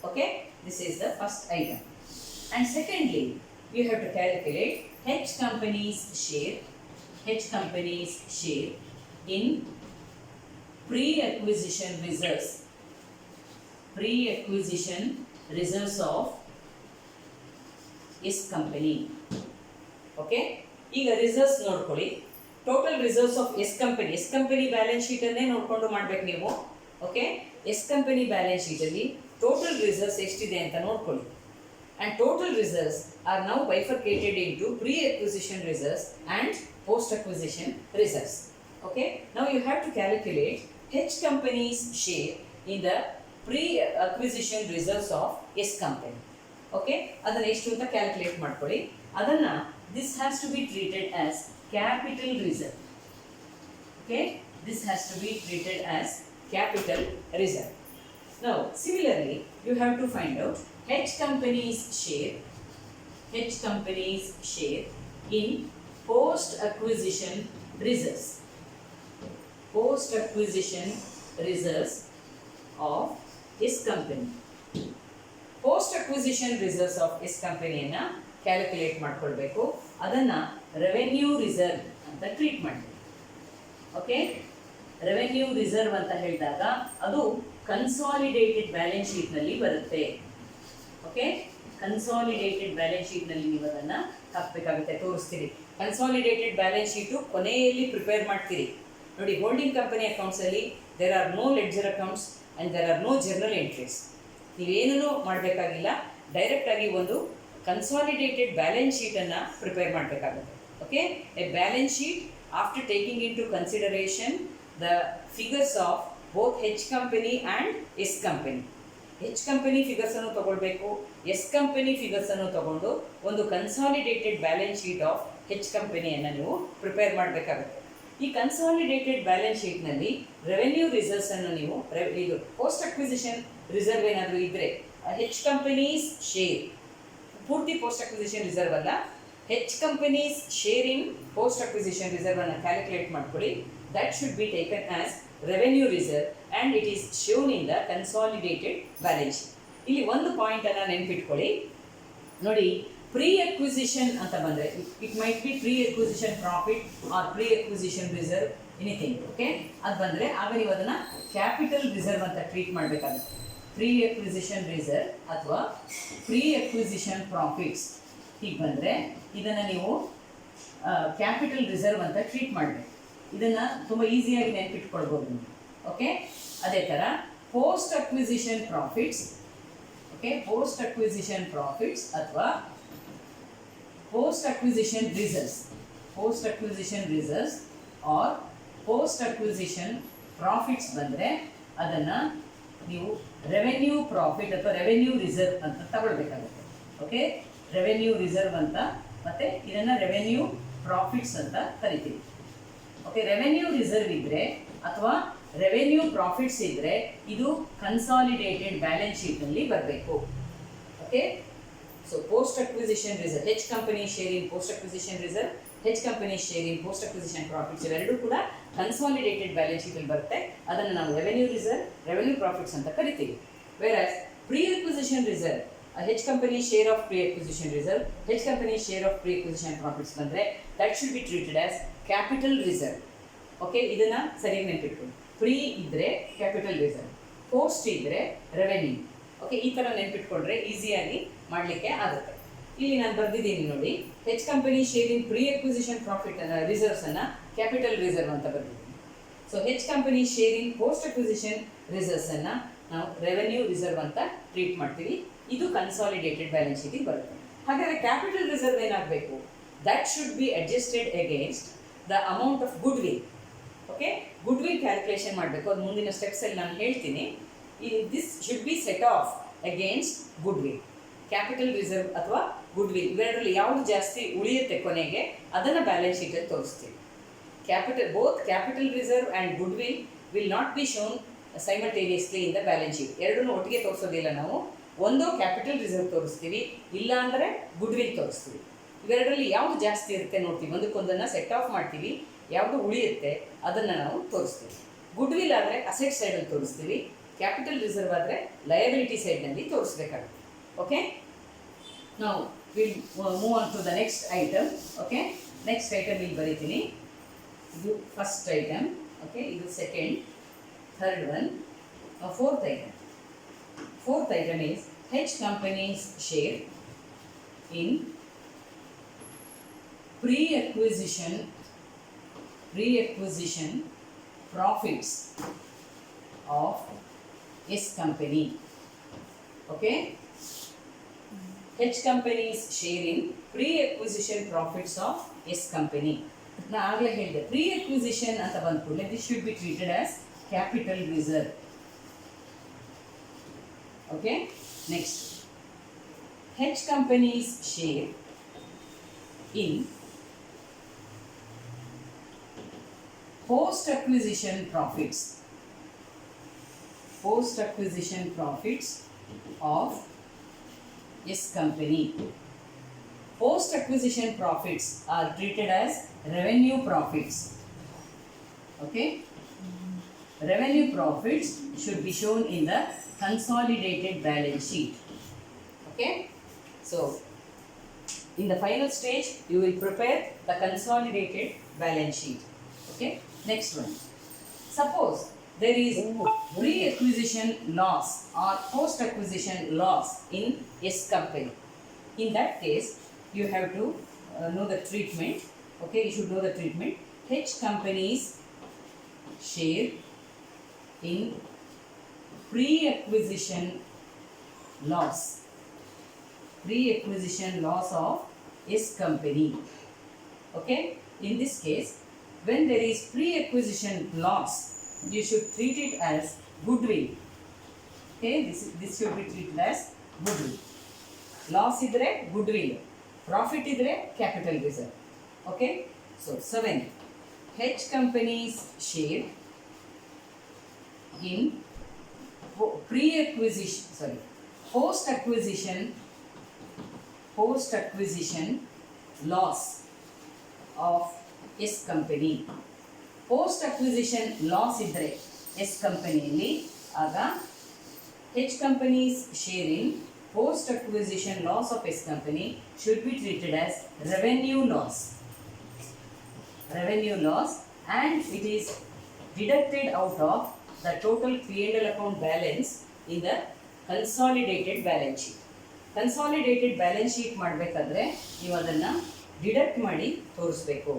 Okay, this is the first item. And secondly you have to calculate H companies share in pre-acquisition reserves of S company. Okay, ಈಗ reserves ನೋಡ್ಕೊಳ್ಳಿ. Total reserves of S company balance ಶೀಟನ್ನೇ ನೋಡಿಕೊಂಡು ಮಾಡಬೇಕು ನೀವು. Okay, S company balance ಶೀಟಲ್ಲಿ total reserves ಎಷ್ಟಿದೆ ಅಂತ ನೋಡ್ಕೊಳ್ಳಿ. And total reserves are now bifurcated into pre-acquisition reserves and post-acquisition reserves. Okay, now you have to calculate H company's share in the pre-acquisition reserves of S company. Okay, ಅದನ್ನು ಎಷ್ಟು ಅಂತ calculate ಮಾಡ್ಕೊಳ್ಳಿ. ಅದನ್ನು this has to be treated as capital reserve. Okay, this has to be treated as capital reserve. Now similarly you have to find out H company's share in post-acquisition reserves of S company. post-acquisition reserves of S companyಯನ್ನು calculate ಮಾಡ್ಕೊಳ್ಬೇಕು. ಅದನ್ನು revenue reserve ಅಂತ treat ಮಾಡಬೇಕು. Okay, revenue reserve ಅಂತ ಹೇಳಿದಾಗ ಅದು consolidated balance ಶೀಟ್ನಲ್ಲಿ ಬರುತ್ತೆ. ಓಕೆ, ಕನ್ಸಾಲಿಡೇಟೆಡ್ ಬ್ಯಾಲೆನ್ಸ್ ಶೀಟ್ನಲ್ಲಿ ನೀವು ಅದನ್ನು ಹಾಕಬೇಕಾಗುತ್ತೆ, ತೋರಿಸ್ತೀರಿ. ಕನ್ಸಾಲಿಡೇಟೆಡ್ ಬ್ಯಾಲೆನ್ಸ್ ಶೀಟು ಕೊನೆಯಲ್ಲಿ ಪ್ರಿಪೇರ್ ಮಾಡ್ತೀರಿ. ನೋಡಿ, ಹೋಲ್ಡಿಂಗ್ ಕಂಪನಿ ಅಕೌಂಟ್ಸಲ್ಲಿ there are no ledger accounts and there are no journal entries. ನೀವೇನೂ ಮಾಡಬೇಕಾಗಿಲ್ಲ, ಡೈರೆಕ್ಟಾಗಿ ಒಂದು ಕನ್ಸಾಲಿಡೇಟೆಡ್ ಬ್ಯಾಲೆನ್ಸ್ ಶೀಟನ್ನು ಪ್ರಿಪೇರ್ ಮಾಡಬೇಕಾಗುತ್ತೆ. Okay, a balance sheet after taking into consideration the figures of both H company and S company. H company ಫಿಗರ್ಸನ್ನು ತೊಗೊಳ್ಬೇಕು, S company ಫಿಗರ್ಸನ್ನು ತೊಗೊಂಡು ಒಂದು consolidated balance sheet of H ಕಂಪನಿಯನ್ನು ನೀವು ಪ್ರಿಪೇರ್ ಮಾಡಬೇಕಾಗುತ್ತೆ. ಈ ಕನ್ಸಾಲಿಡೇಟೆಡ್ ಬ್ಯಾಲೆನ್ಸ್ ಶೀಟ್ನಲ್ಲಿ ರೆವೆನ್ಯೂ ರಿಸರ್ವ್ಸನ್ನು ನೀವು ಇದು ಪೋಸ್ಟ್ ಅಕ್ವಿಸಿಷನ್ ರಿಸರ್ವ್ ಏನಾದರೂ ಇದ್ದರೆ ಹೆಚ್ ಕಂಪನೀಸ್ ಶೇರ್, ಪೂರ್ತಿ ಪೋಸ್ಟ್ ಅಕ್ವಿಸಿಷನ್ ರಿಸರ್ವ್ ಅಲ್ಲ, H companies share in post acquisition ರಿಸರ್ವನ್ನು ಕ್ಯಾಲ್ಕುಲೇಟ್ ಮಾಡ್ಕೊಳ್ಳಿ. That should be taken as revenue reserve and it is shown in the consolidated balance sheet. ಇಲ್ಲಿ ಒಂದು ಪಾಯಿಂಟನ್ನು ನೆನ್ಪಿಟ್ಕೊಳ್ಳಿ ನೋಡಿ, ಪ್ರೀ ಅಕ್ವಿಸಿಷನ್ ಅಂತ ಬಂದರೆ it might be pre acquisition profit or pre acquisition reserve anything. Okay, ಅದು ಬಂದರೆ ಆಗ ನೀವು ಅದನ್ನು ಕ್ಯಾಪಿಟಲ್ ರಿಸರ್ವ್ ಅಂತ ಟ್ರೀಟ್ ಮಾಡಬೇಕಾಗುತ್ತೆ. ಪ್ರೀ ಅಕ್ವಿಸಿಷನ್ ರಿಸರ್ವ್ ಅಥವಾ ಪ್ರೀ ಅಕ್ವಿಸಿಷನ್ ಪ್ರಾಫಿಟ್ಸ್ ಹೀಗೆ ಬಂದರೆ ಇದನ್ನು ನೀವು ಕ್ಯಾಪಿಟಲ್ ರಿಸರ್ವ್ ಅಂತ ಟ್ರೀಟ್ ಮಾಡಬೇಕು. ಇದನ್ನು ತುಂಬ ಈಸಿಯಾಗಿ ನೆನಪಿಟ್ಕೊಳ್ಬೋದು ನೀವು. ಓಕೆ, ಅದೇ ಥರ post acquisition profits, okay, post acquisition profits ಅಥವಾ post acquisition reserves, post acquisition reserves or post acquisition profits ಬಂದರೆ ಅದನ್ನು ನೀವು ರೆವೆನ್ಯೂ ಪ್ರಾಫಿಟ್ ಅಥವಾ ರೆವೆನ್ಯೂ ರಿಸರ್ವ್ ಅಂತ ತಗೊಳ್ಬೇಕಾಗುತ್ತೆ. ಓಕೆ, ರೆವೆನ್ಯೂ ರಿಸರ್ವ್ ಅಂತ ಮತ್ತು ಇದನ್ನು ರೆವೆನ್ಯೂ ಪ್ರಾಫಿಟ್ಸ್ ಅಂತ ಕರಿತೀವಿ. ಓಕೆ, ರೆವೆನ್ಯೂ ರಿಸರ್ವ್ ಇದ್ದರೆ ಅಥವಾ ರೆವೆನ್ಯೂ ಪ್ರಾಫಿಟ್ಸ್ ಇದ್ದರೆ ಇದು ಕನ್ಸಾಲಿಡೇಟೆಡ್ ಬ್ಯಾಲೆನ್ಸ್ ಶೀಟ್ನಲ್ಲಿ ಬರಬೇಕು. Okay, so post acquisition reserve, H company share in post acquisition reserve, H company share in post acquisition profits ಇವೆರಡೂ ಕೂಡ ಕನ್ಸಾಲಿಡೇಟೆಡ್ ಬ್ಯಾಲೆನ್ಸ್ ಶೀಟ್ ಅಲ್ಲಿ ಬರುತ್ತೆ. ಅದನ್ನು ನಾವು ರೆವೆನ್ಯೂ ರಿಸರ್ವ್, ರೆವೆನ್ಯೂ ಪ್ರಾಫಿಟ್ಸ್ ಅಂತ ಕರಿತೀವಿ. Whereas pre acquisition reserve, H company share of pre acquisition reserve, H company share of pre acquisition profits ಬಂದರೆ that should B treated as capital reserve. Okay, ಇದನ್ನು ಸರಿಯಾಗಿ ನೆನಪಿಟ್ಕೊಳ್ಳಿ. Pre ಇದ್ದರೆ capital reserve, post ಇದ್ದರೆ revenue. Okay, ಈ ಥರ ನೆನ್ಪಿಟ್ಕೊಂಡ್ರೆ ಈಸಿಯಾಗಿ ಮಾಡಲಿಕ್ಕೆ ಆಗುತ್ತೆ. ಇಲ್ಲಿ ನಾನು ಬರೆದಿದ್ದೀನಿ ನೋಡಿ, H company share in pre acquisition profit ರಿಸರ್ವ್ಸನ್ನು ಕ್ಯಾಪಿಟಲ್ ರಿಸರ್ವ್ ಅಂತ ಬರೆದಿದ್ದೀನಿ. So H company share in post acquisition ರಿಸರ್ವ್ಸನ್ನು ನಾವು ರೆವೆನ್ಯೂ ರಿಸರ್ವ್ ಅಂತ ಟ್ರೀಟ್ ಮಾಡ್ತೀವಿ. ಇದು ಕನ್ಸಾಲಿಡೇಟೆಡ್ ಬ್ಯಾಲೆನ್ಸ್ ಶೀಟಿಗೆ ಬರುತ್ತೆ. ಹಾಗಾದರೆ ಕ್ಯಾಪಿಟಲ್ ರಿಸರ್ವ್ ಏನಾಗಬೇಕು? That should be adjusted against the amount of good will. Okay, good will calculation ಮಾಡಬೇಕು. ಅದು ಮುಂದಿನ ಸ್ಟೆಪ್ಸಲ್ಲಿ ನಾನು ಹೇಳ್ತೀನಿ. This should be set off against good will. Capital reserve ಅಥವಾ ಗುಡ್ ವಿಲ್ ಇವೆರಡರಲ್ಲಿ ಯಾವುದು ಜಾಸ್ತಿ ಉಳಿಯುತ್ತೆ ಕೊನೆಗೆ ಅದನ್ನು ಬ್ಯಾಲೆನ್ಸ್ ಶೀಟಲ್ಲಿ ತೋರಿಸ್ತೀವಿ. Both capital reserve and good will not be shown simultaneously in the balance sheet. ಎರಡನ್ನೂ ಒಟ್ಟಿಗೆ ತೋರಿಸೋದಿಲ್ಲ ನಾವು. ಒಂದು ಕ್ಯಾಪಿಟಲ್ ರಿಸರ್ವ್ ತೋರಿಸ್ತೀವಿ, ಇಲ್ಲ ಅಂದರೆ ಗುಡ್ ವಿಲ್ ತೋರಿಸ್ತೀವಿ. ಇವೆರಡರಲ್ಲಿ ಯಾವುದು ಜಾಸ್ತಿ ಇರುತ್ತೆ ನೋಡ್ತೀವಿ, ಒಂದಕ್ಕೊಂದನ್ನು ಸೆಟ್ ಆಫ್ ಮಾಡ್ತೀವಿ. ಯಾವುದು ಉಳಿಯುತ್ತೆ ಅದನ್ನು ನಾವು ತೋರಿಸ್ತೀವಿ. ಗುಡ್ ವಿಲ್ ಆದರೆ ಅಸೆಟ್ ಸೈಡಲ್ಲಿ ತೋರಿಸ್ತೀವಿ, ಕ್ಯಾಪಿಟಲ್ ರಿಸರ್ವ್ ಆದರೆ ಲಯಬಿಲಿಟಿ ಸೈಡ್ನಲ್ಲಿ ತೋರಿಸ್ಬೇಕಾಗುತ್ತೆ. ಓಕೆ, ನಾವು will move on to the next item. Okay, next item ಇಲ್ಲಿ ಬರೀತೀನಿ. ಇದು ಫಸ್ಟ್ ಐಟಮ್. ಓಕೆ, ಇದು second, third one, fourth item. Fourth item is H company's share in pre-acquisition profits of S company. Okay, H company's share in pre-acquisition profits of S company. ನಾನು ಆಗಲೇ ಹೇಳಿದೆ, pre-acquisition ಅಂತ ಬಂದ ಕೂಡಲೇ this should be treated as capital reserve. Okay, next, H company's share in post acquisition profits of S company. Post acquisition profits are treated as revenue profits. Okay, revenue profits should be shown in the consolidated balance sheet. Okay, so in the final stage you will prepare the consolidated balance sheet. Okay, next one, suppose there is pre-acquisition loss or post-acquisition loss in S company. In that case you have to know the treatment. Okay, you should know the treatment. H company's share in pre-acquisition loss pre-acquisition loss of S company. Okay, in this case, when there is pre-acquisition loss, you should treat it as goodwill. Okay, this should be treated as goodwill. Loss idre goodwill, profit idre capital reserve. Okay, so 7. H company's share in post-acquisition loss of S company. Post-acquisition loss idre S company aga H company's share in post-acquisition loss of S company should be treated as revenue loss. Revenue loss, and it is deducted out of the total P&L account balance in the consolidated balance sheet. Consolidated balance sheet ಮಾಡಬೇಕಾದ್ರೆ ನೀವು ಅದನ್ನು deduct ಮಾಡಿ ತೋರಿಸಬೇಕು.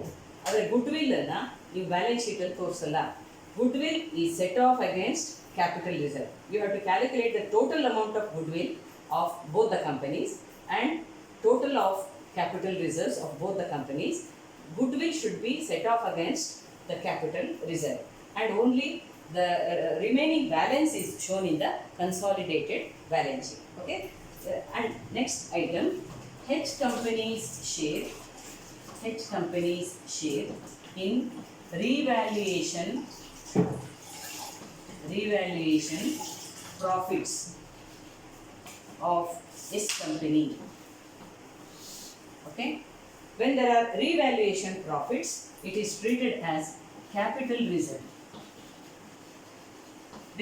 ಆದರೆ goodwill ಅನ್ನು ನೀವು balance ಶೀಟಲ್ಲಿ ತೋರಿಸಲ್ಲ. Goodwill is set off against capital reserve. You have to calculate the total amount of goodwill of both the companies and total of capital reserves of both the companies. Goodwill should be set off against the capital reserve, and only the remaining balance is shown in the consolidated balance sheet. Okay, and next item, H company's share in revaluation profits of S company. Okay, when there are revaluation profits, it is treated as capital reserve,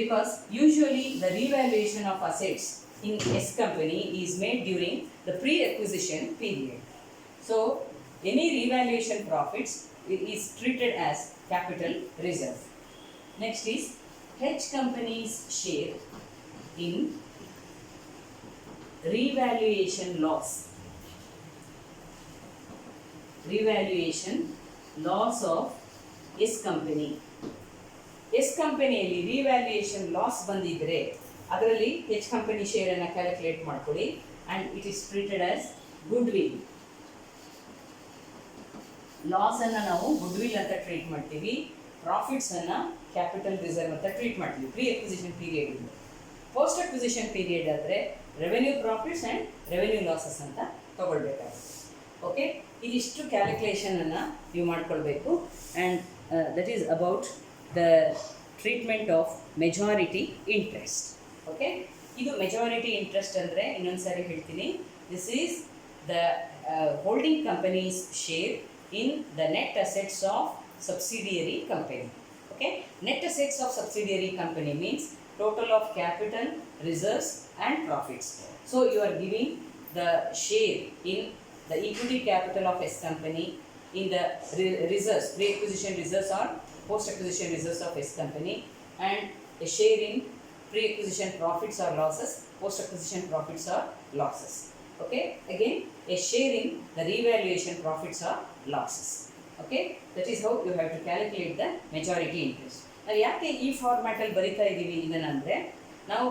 because usually the revaluation of assets in S company is made during the pre-acquisition period. So any revaluation profits is treated as capital reserve. Next is H company's share in revaluation loss of S company. S ಕಂಪನಿಯಲ್ಲಿ revaluation loss ಬಂದಿದ್ರೆ ಅದರಲ್ಲಿ H company share ಅನ್ನು calculate ಮಾಡ್ಕೊಳ್ಳಿ, and it is treated as goodwill. Loss ಅನ್ನು ನಾವು goodwill ಅಂತ treat ಮಾಡ್ತೀವಿ, profits ಅನ್ನು ಕ್ಯಾಪಿಟಲ್ ರಿಸರ್ವ್ ಅಂತ ಟ್ರೀಟ್ ಮಾಡ್ತೀವಿ ಪ್ರೀ ಅಕ್ವಿಸಿಷನ್ ಪೀರಿಯಡ್ ಇಂದ. ಪೋಸ್ಟ್ ಅಕ್ವಿಸಿಷನ್ ಪೀರಿಯಡ್ ಆದರೆ revenue profits and revenue losses ಅಂತ ತಗೊಳ್ಬೇಕಾಗುತ್ತೆ. ಓಕೆ, ಇದಿಷ್ಟು ಕ್ಯಾಲ್ಕುಲೇಷನನ್ನು ನೀವು ಮಾಡ್ಕೊಳ್ಬೇಕು. And that is about the treatment of majority interest. Okay, ಇದು ಮೆಜಾರಿಟಿ ಇಂಟ್ರೆಸ್ಟ್ ಅಂದರೆ ಇನ್ನೊಂದು ಸಾರಿ ಹೇಳ್ತೀನಿ, this is the holding companies share in the net assets of subsidiary company. Okay, net assets of subsidiary company means total of capital, reserves and profits. So you are giving the share in the equity capital of S company, in the reserves, pre-acquisition reserves or post-acquisition reserves of S company, and a share in pre-acquisition profits or losses, post-acquisition profits or losses. Okay, again a share in the revaluation profits or losses. Okay, that is how you have to calculate the majority interest. Now ಯಾಕೆ ಈ format ಅಲ್ಲಿ ಬರಿತಾ ಇದ್ದೀವಿ ಇದನ್ನಂದ್ರೆ, ನಾವು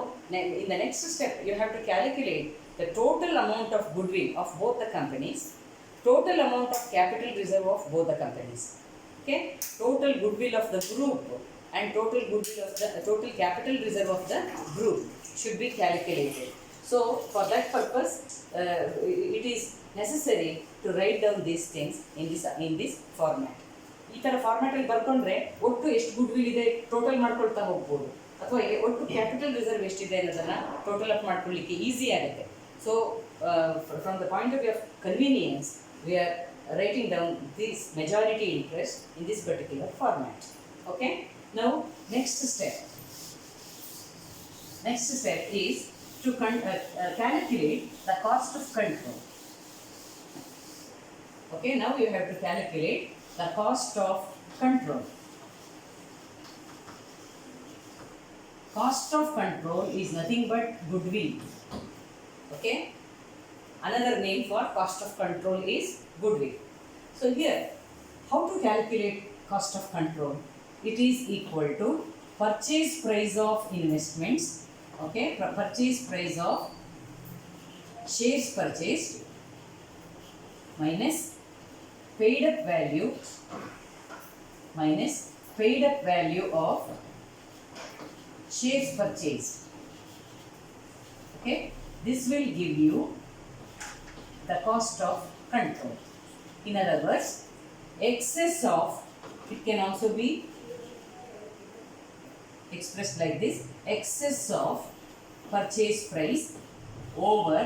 in the next step you have to calculate the total amount of goodwill of both the companies, total amount of capital reserve of both the companies. Okay, total goodwill of the group and total capital reserve of the group should be calculated. So for that purpose it is necessary to write down these things in this format. ಈ ಥರ ಫಾರ್ಮ್ಯಾಟಲ್ಲಿ ಬರ್ಕೊಂಡ್ರೆ ಒಟ್ಟು ಎಷ್ಟು goodwill ಇದೆ total ಮಾಡ್ಕೊಳ್ತಾ ಹೋಗ್ಬೋದು, ಅಥವಾ ಒಟ್ಟು capital reserve ಎಷ್ಟಿದೆ ಅನ್ನೋದನ್ನು ಟೋಟಲ್ ಅಪ್ ಮಾಡ್ಕೊಳ್ಳಿಕ್ಕೆ ಈಸಿ ಆಗುತ್ತೆ. So from the point of view of convenience we are writing down this majority interest in this particular format. Okay, now next step is to calculate the cost of control. Okay, now you have to calculate the cost of control. Cost of control is nothing but goodwill. Okay, another name for cost of control is goodwill. So here, how to calculate cost of control? It is equal to purchase price of investments. Okay, purchase price of shares purchased minus paid up value minus paid up value of shares purchased. Okay, this will give you the cost of control. In other words, excess of, it can also be expressed like this: excess of purchase price over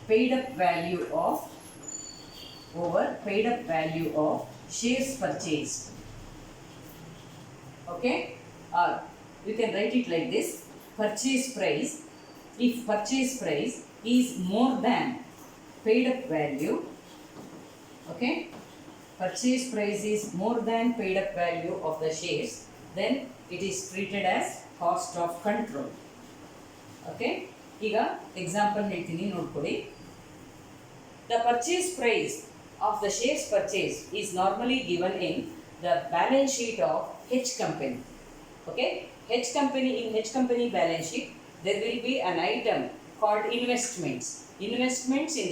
paid up value of shares purchased. Okay, or you can write it like this: purchase price, if purchase price is more than paid up value, okay, purchase price is more than paid up value of the shares, then it is treated as cost of control. Okay, ಈಗ example ಹೇಳ್ತೀನಿ ನೋಡ್ಕೊಳ್ಳಿ. The purchase price of the shares purchase is normally given in the balance sheet of H company. Okay, H company, in H company balance sheet there will be an item called investments in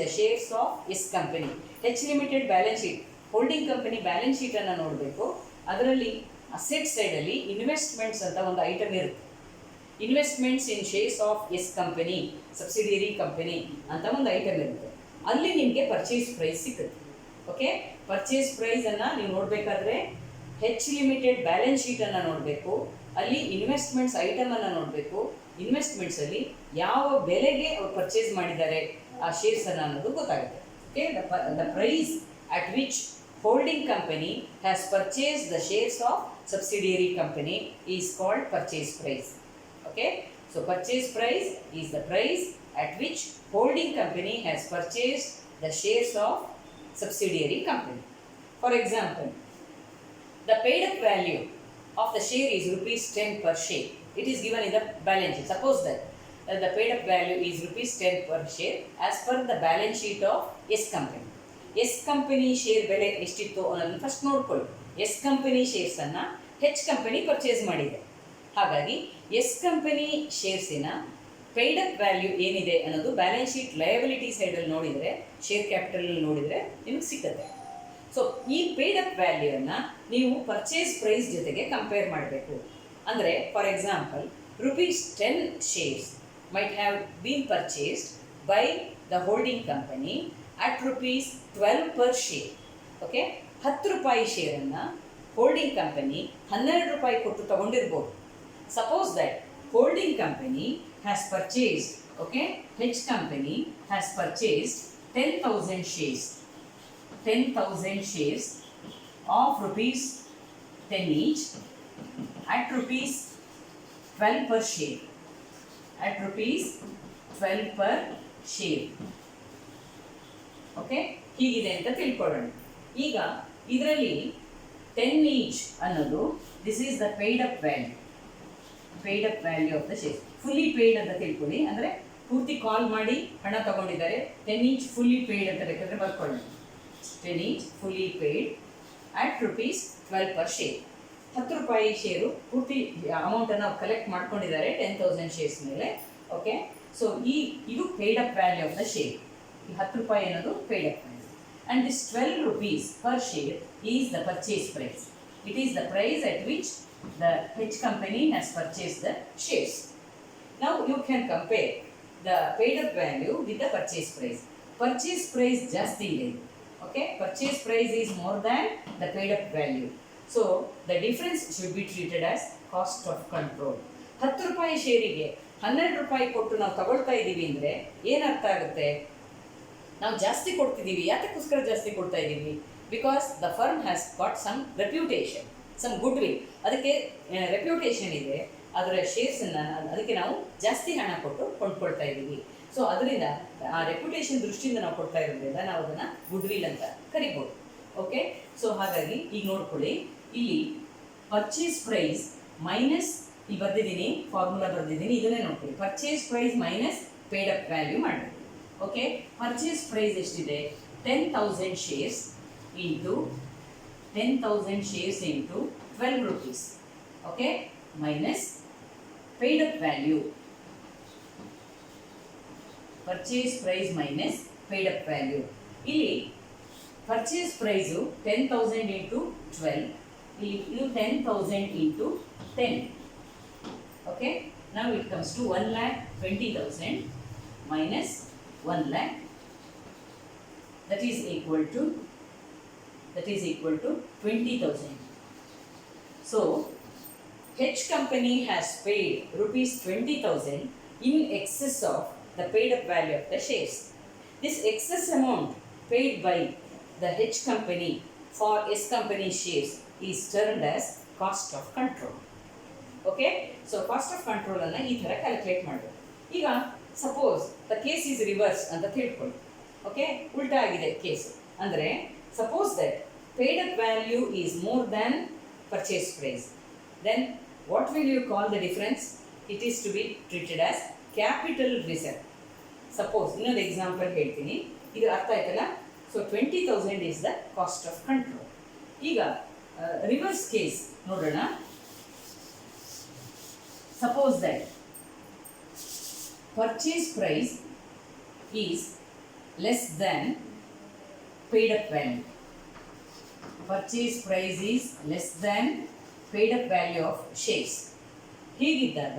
the shares of S company. H limited balance sheet, holding company balance ಶೀಟನ್ನು ನೋಡಬೇಕು. ಅದರಲ್ಲಿ asset ಸೈಡಲ್ಲಿ investments ಅಂತ ಒಂದು item ಇರುತ್ತೆ. Investments in shares of S company, subsidiary company ಅಂತ ಒಂದು item ಇರುತ್ತೆ. ಅಲ್ಲಿ ನಿಮಗೆ ಪರ್ಚೇಸ್ ಪ್ರೈಸ್ ಸಿಗುತ್ತೆ. ಓಕೆ, ಪರ್ಚೇಸ್ ಪ್ರೈಸನ್ನು ನೀವು ನೋಡಬೇಕಾದ್ರೆ ಹೆಚ್ ಲಿಮಿಟೆಡ್ ಬ್ಯಾಲೆನ್ಸ್ ಶೀಟನ್ನು ನೋಡಬೇಕು. ಅಲ್ಲಿ ಇನ್ವೆಸ್ಟ್ಮೆಂಟ್ಸ್ ಐಟಮನ್ನು ನೋಡಬೇಕು. ಇನ್ವೆಸ್ಟ್ಮೆಂಟ್ಸಲ್ಲಿ ಯಾವ ಬೆಲೆಗೆ ಅವ್ರು ಪರ್ಚೇಸ್ ಮಾಡಿದ್ದಾರೆ ಆ ಶೇರ್ಸನ್ನು ಅನ್ನೋದು ಗೊತ್ತಾಗುತ್ತೆ. Okay, the price at which holding company has purchased the shares of subsidiary company is called purchase price. Okay, so purchase price is the price at which holding company has purchased the shares of subsidiary company. For example, the paid up value of the share is rupees 10 per share. It is given in the balance sheet. Suppose that the paid up value is rupees 10 per share as per the balance sheet of S company. S company share ಬೆಲೆ ಎಷ್ಟಿತ್ತು ಅನ್ನೋದನ್ನು first ನೋಡ್ಕೊಳ್ಳಿ. S company ಶೇರ್ಸನ್ನು H company purchase ಮಾಡಿದೆ. ಹಾಗಾಗಿ S company ಶೇರ್ಸಿನ paid up value ಏನಿದೆ ಅನ್ನೋದು ಬ್ಯಾಲೆನ್ಸ್ ಶೀಟ್ ಲಯಬಿಲಿಟಿ ಸೈಡಲ್ಲಿ ನೋಡಿದರೆ, ಶೇರ್ ಕ್ಯಾಪಿಟಲಲ್ಲಿ ನೋಡಿದರೆ ನಿಮಗೆ ಸಿಗುತ್ತೆ. ಸೊ ಈ ಪೇಯ್ಡ್ ಅಪ್ ವ್ಯಾಲ್ಯೂವನ್ನು ನೀವು ಪರ್ಚೇಸ್ ಪ್ರೈಸ್ ಜೊತೆಗೆ ಕಂಪೇರ್ ಮಾಡಬೇಕು. ಅಂದರೆ for example, rupees 10 shares might have been purchased by the holding company at rupees 12 per share. Okay, 10 ರೂಪಾಯಿ ಶೇರನ್ನು ಹೋಲ್ಡಿಂಗ್ ಕಂಪನಿ 12 ರೂಪಾಯಿ ಕೊಟ್ಟು ತಗೊಂಡಿರ್ಬೋದು. Suppose that holding company has purchased, okay, H company has purchased 10,000 shares of rupees 10 each at rupees 12 per share. Okay, ಹೀಗಿದೆ ಅಂತ ತಿಳ್ಕೊಳ್ಳೋಣ. ಈಗ ಇದರಲ್ಲಿ 10 ಈಚ್ ಅನ್ನೋದು this is the paid up value of the share. Fully paid ಅಂತ ತಿಳ್ಕೊಳ್ಳಿ. ಅಂದರೆ ಪೂರ್ತಿ ಕಾಲ್ ಮಾಡಿ ಹಣ ತಗೊಂಡಿದ್ದಾರೆ. 10 ಈಚ್ ಫುಲ್ಲಿ ಪೇಯ್ಡ್ ಅಂತ ಬೇಕಾದರೆ ಬರ್ಕೊಳ್ಳಿ. 10 ಈಚ್ ಫುಲ್ಲಿ ಪೇಯ್ಡ್ ಆಟ್ rupees 12 per share. 10 ರೂಪಾಯಿ ಶೇರು ಪೂರ್ತಿ ಅಮೌಂಟನ್ನು ಕಲೆಕ್ಟ್ ಮಾಡ್ಕೊಂಡಿದ್ದಾರೆ 10,000 ಶೇರ್ಸ್ ಮೇಲೆ. ಓಕೆ, ಸೊ ಇದು paid up value of the share. 10 ರೂಪಾಯಿ ಅನ್ನೋದು paid up value. And this 12 rupees per share is the purchase price. It is the price at which the H company has purchased the shares. Now you can compare the paid up value with the purchase price. Purchase price ಜಾಸ್ತಿ ಇದೆ. Okay, purchase price is more than the paid up value. So the difference should be treated as cost of control. 10 ರೂಪಾಯಿ ಶೇರಿಗೆ 12 ರೂಪಾಯಿ ಕೊಟ್ಟು ನಾವು ತಗೊಳ್ತಾ ಇದ್ದೀವಿ ಅಂದರೆ ಏನರ್ಥ ಆಗುತ್ತೆ? ನಾವು ಜಾಸ್ತಿ ಕೊಡ್ತಿದ್ದೀವಿ. ಯಾತಕ್ಕೋಸ್ಕರ ಜಾಸ್ತಿ ಕೊಡ್ತಾ ಇದ್ದೀವಿ? Because the firm has got some reputation, some goodwill. ಅದಕ್ಕೆ ರೆಪ್ಯೂಟೇಷನ್ ಇದೆ, ಅದರ ಶೇರ್ಸನ್ನು ಅದಕ್ಕೆ ನಾವು ಜಾಸ್ತಿ ಹಣ ಕೊಟ್ಟು ಕೊಂಡ್ಕೊಳ್ತಾ ಇದ್ದೀವಿ. ಸೊ ಅದರಿಂದ ಆ ರೆಪ್ಯುಟೇಷನ್ ದೃಷ್ಟಿಯಿಂದ ನಾವು ಕೊಡ್ತಾ ಇರೋದ್ರಿಂದ ನಾವು ಅದನ್ನು ಗುಡ್ ವಿಲ್ ಅಂತ ಕರಿಬೋದು. ಓಕೆ, ಸೊ ಹಾಗಾಗಿ ಈಗ ನೋಡ್ಕೊಳ್ಳಿ, ಇಲ್ಲಿ ಪರ್ಚೇಸ್ ಪ್ರೈಸ್ ಮೈನಸ್ ಇಲ್ಲಿ ಬರ್ದಿದ್ದೀನಿ, ಫಾರ್ಮುಲಾ ಬರ್ದಿದ್ದೀನಿ, ಇದನ್ನೇ ನೋಡ್ಕೊಳ್ಳಿ. Purchase price minus paid up value ಮಾಡಬೇಕು. ಓಕೆ, ಪರ್ಚೇಸ್ ಪ್ರೈಸ್ ಎಷ್ಟಿದೆ? 10,000 shares into 12 rupees. Okay, minus paid up value. Purchase price minus paid up value. ಇಲ್ಲಿ ಪರ್ಚೇಸ್ ಪ್ರೈಸು 10,000 ಇಂಟು 12, ಇಲ್ಲಿ ಇದು 10,000 into 10. Okay, now it comes to 1,20,000 minus 1 lakh, that is equal to 20,000. So H company has paid rupees 20,000 in excess of the paid up value of the shares. This excess amount paid by the H company for S company shares is termed as cost of control. Okay, so cost of control ಅನ್ನು ಈ ಥರ calculate ಮಾಡಬೇಕು. ಈಗ suppose the case is reverse ಅಂತ ತಿಳ್ಕೊಳ್ಳಿ. Okay, ಉಲ್ಟಾ ಆಗಿದೆ case. ಅಂದರೆ suppose that paid up value is more than purchase price, then what will you call the difference? It is to be treated as capital reserve. Suppose ಇನ್ನೊಂದು example ಹೇಳ್ತೀನಿ, ಇದು ಅರ್ಥ ಆಯ್ತಲ್ಲ? So 20,000 is the cost of control. ಈಗ reverse case ನೋಡೋಣ. Suppose that purchase price is less than paid up value. Purchase price is less than paid up value of shares. ಹೀಗಿದ್ದಾಗ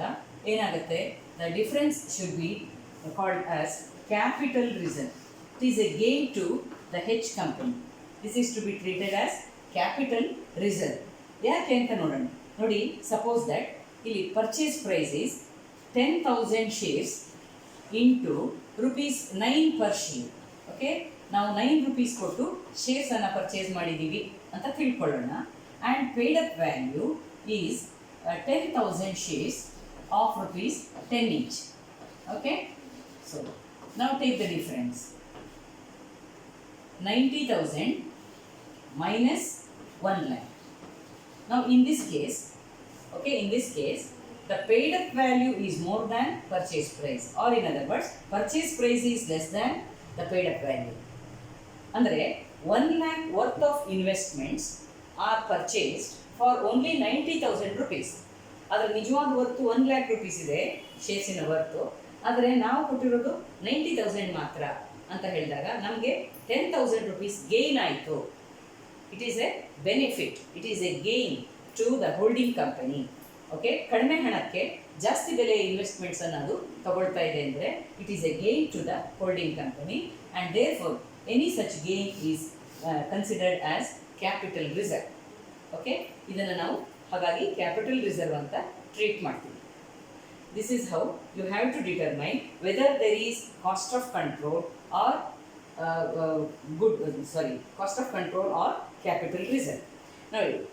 ಏನಾಗುತ್ತೆ? The difference should be called as capital reserve. It is a gain to the H company. This is to be treated as capital reserve. ಯಾಕೆ ಅಂತ ನೋಡೋಣ. ನೋಡಿ, suppose that ಇಲ್ಲಿ purchase price is 10,000 shares into ₹9 per share. Okay, ನಾವು 9 rupees ಕೊಟ್ಟು ಶೇರ್ಸನ್ನು purchase ಮಾಡಿದ್ದೀವಿ ಅಂತ ತಿಳ್ಕೊಳ್ಳೋಣ. And paid up value is 10,000 shares of ₹10 each. Okay, so ನಾವು take the difference. 90,000 minus 1 lakh. Now in this case, okay, in this case the paid up value is more than purchase price, or in other words purchase price is less than the paid up value. Andre 1 lakh worth of investments are purchased for only 90,000 rupees. ಅದರ ನಿಜವಾದ ವರ್ತು 1 lakh rupees ಇದೆ ಶೇರ್ಸಿನ ವರ್ತು, ಆದರೆ ನಾವು ಕೊಟ್ಟಿರೋದು 90,000 ಮಾತ್ರ ಅಂತ ಹೇಳಿದಾಗ ನಮಗೆ 10,000 rupees ಗೇನ್ ಆಯಿತು. It is a benefit, it is a gain to the holding company. Okay, ಕಡಿಮೆ ಹಣಕ್ಕೆ ಜಾಸ್ತಿ ಬೆಲೆ ಇನ್ವೆಸ್ಟ್ಮೆಂಟ್ಸ್ ಅನ್ನು ಅದು ತಗೊಳ್ತಾ ಇದೆ ಅಂದರೆ it is a gain to the holding company, and therefore any such gain is considered as capital reserve. Okay, ಇದನ್ನು ನಾವು ಹಾಗಾಗಿ ಕ್ಯಾಪಿಟಲ್ ರಿಸರ್ವ್ ಅಂತ ಟ್ರೀಟ್ ಮಾಡ್ತೀವಿ. This is how you have to determine whether there is cost of control or cost of control or capital reserve.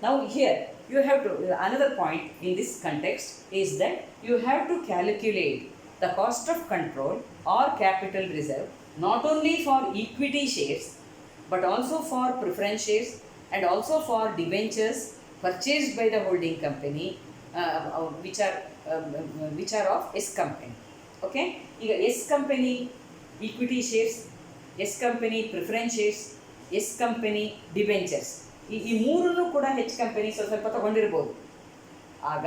Now here you have to, another point in this context is that you have to calculate the cost of control or capital reserve not only for equity shares but also for preference shares and also for debentures purchased by the holding company which are of S company. Okay, ಈಗ S company equity shares, S company preference shares, S company debentures, ಈ ಮೂರನ್ನು ಕೂಡ H company ಸ್ವಲ್ಪ ತಗೊಂಡಿರ್ಬೋದು. ಆಗ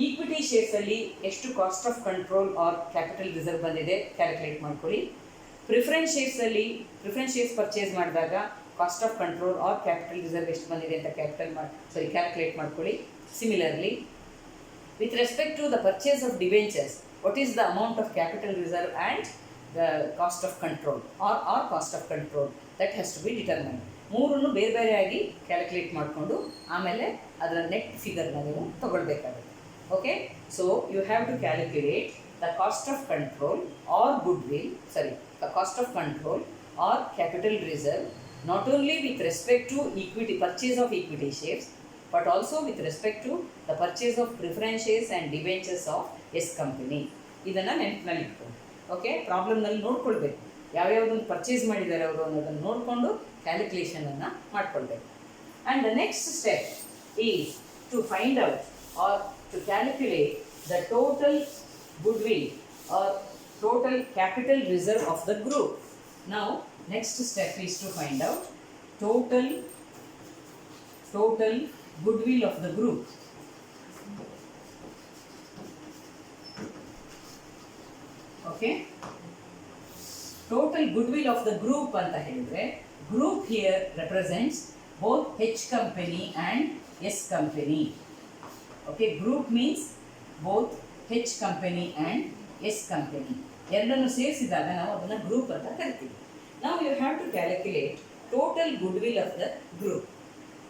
equity ಶೇರ್ಸಲ್ಲಿ ಎಷ್ಟು cost of control or capital reserve ಬಂದಿದೆ calculate ಮಾಡ್ಕೊಳ್ಳಿ. ಪ್ರಿಫರೆನ್ಸ್ ಶೇರ್ಸ್ ಪರ್ಚೇಸ್ ಮಾಡಿದಾಗ cost of control or capital reserve ಎಷ್ಟು ಬಂದಿದೆ ಅಂತ ಕ್ಯಾಲ್ಕುಲೇಟ್ ಮಾಡ್ಕೊಳ್ಳಿ. Similarly with respect to the purchase of debentures, what is the amount of capital reserve and the cost of control or cost of control, that has to be determined. ಮೂರನ್ನು ಬೇರೆ ಬೇರೆಯಾಗಿ calculate ಮಾಡಿಕೊಂಡು ಆಮೇಲೆ ಅದರ net ಫಿಗರ್ನ ನೀವು ತಗೊಳ್ಬೇಕಾಗುತ್ತೆ. Okay, so you have to calculate the cost of control or the cost of control or capital reserve not only with respect to equity purchase of equity shares but also with respect to the purchase of preference shares and debentures of S company. ಇದನ್ನು ನೆನಪಿನಲ್ಲಿ ಇಟ್ಕೊಂಡು okay, ಪ್ರಾಬ್ಲಮ್ನಲ್ಲಿ ನೋಡ್ಕೊಳ್ಬೇಕು ಯಾವ್ಯಾವುದನ್ನು purchase ಮಾಡಿದ್ದಾರೆ ಅವರು ಅನ್ನೋದನ್ನು ನೋಡಿಕೊಂಡು ಕ್ಯಾಲ್ಕುಲೇಷನನ್ನು ಮಾಡ್ಕೊಳ್ಬೇಕು. And the next step is to find out or to calculate the total goodwill or total capital reserve of the group. Now next step is to find out total goodwill of the group. Okay, total goodwill of the group ಅಂತ ಹೇಳಿದರೆ, group here represents both H company and S company. Okay, group means both H company and S company. ಎರಡನ್ನು ಸೇರಿಸಿದಾಗ ನಾವು ಅದನ್ನು group ಅಂತ ಕರಿತೀವಿ. ನಾವು you have to calculate total goodwill of the group.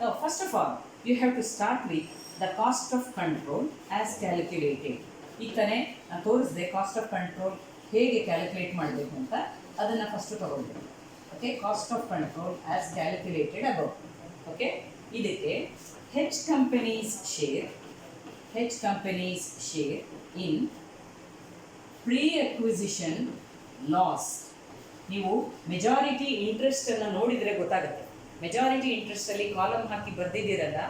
Now, first of all, you have to start with the cost of control as calculated. ಈಗ ತಾನೇ ನಾನು ತೋರಿಸಿದೆ ಕಾಸ್ಟ್ ಆಫ್ ಕಂಟ್ರೋಲ್ ಹೇಗೆ ಕ್ಯಾಲ್ಕುಲೇಟ್ ಮಾಡಬೇಕು ಅಂತ. ಅದನ್ನು ಫಸ್ಟು ತಗೊಳ್ಬೇಕು. Okay, cost of control as calculated above. Okay, ಇದಕ್ಕೆ H companies share in pre acquisition loss. ನೀವು ಮೆಜಾರಿಟಿ ಇಂಟ್ರೆಸ್ಟನ್ನು ನೋಡಿದರೆ ಗೊತ್ತಾಗುತ್ತೆ. ಮೆಜಾರಿಟಿ ಇಂಟ್ರೆಸ್ಟಲ್ಲಿ ಕಾಲಮ್ ಹಾಕಿ ಬರೆದಿದ್ದೀರಲ್ಲ,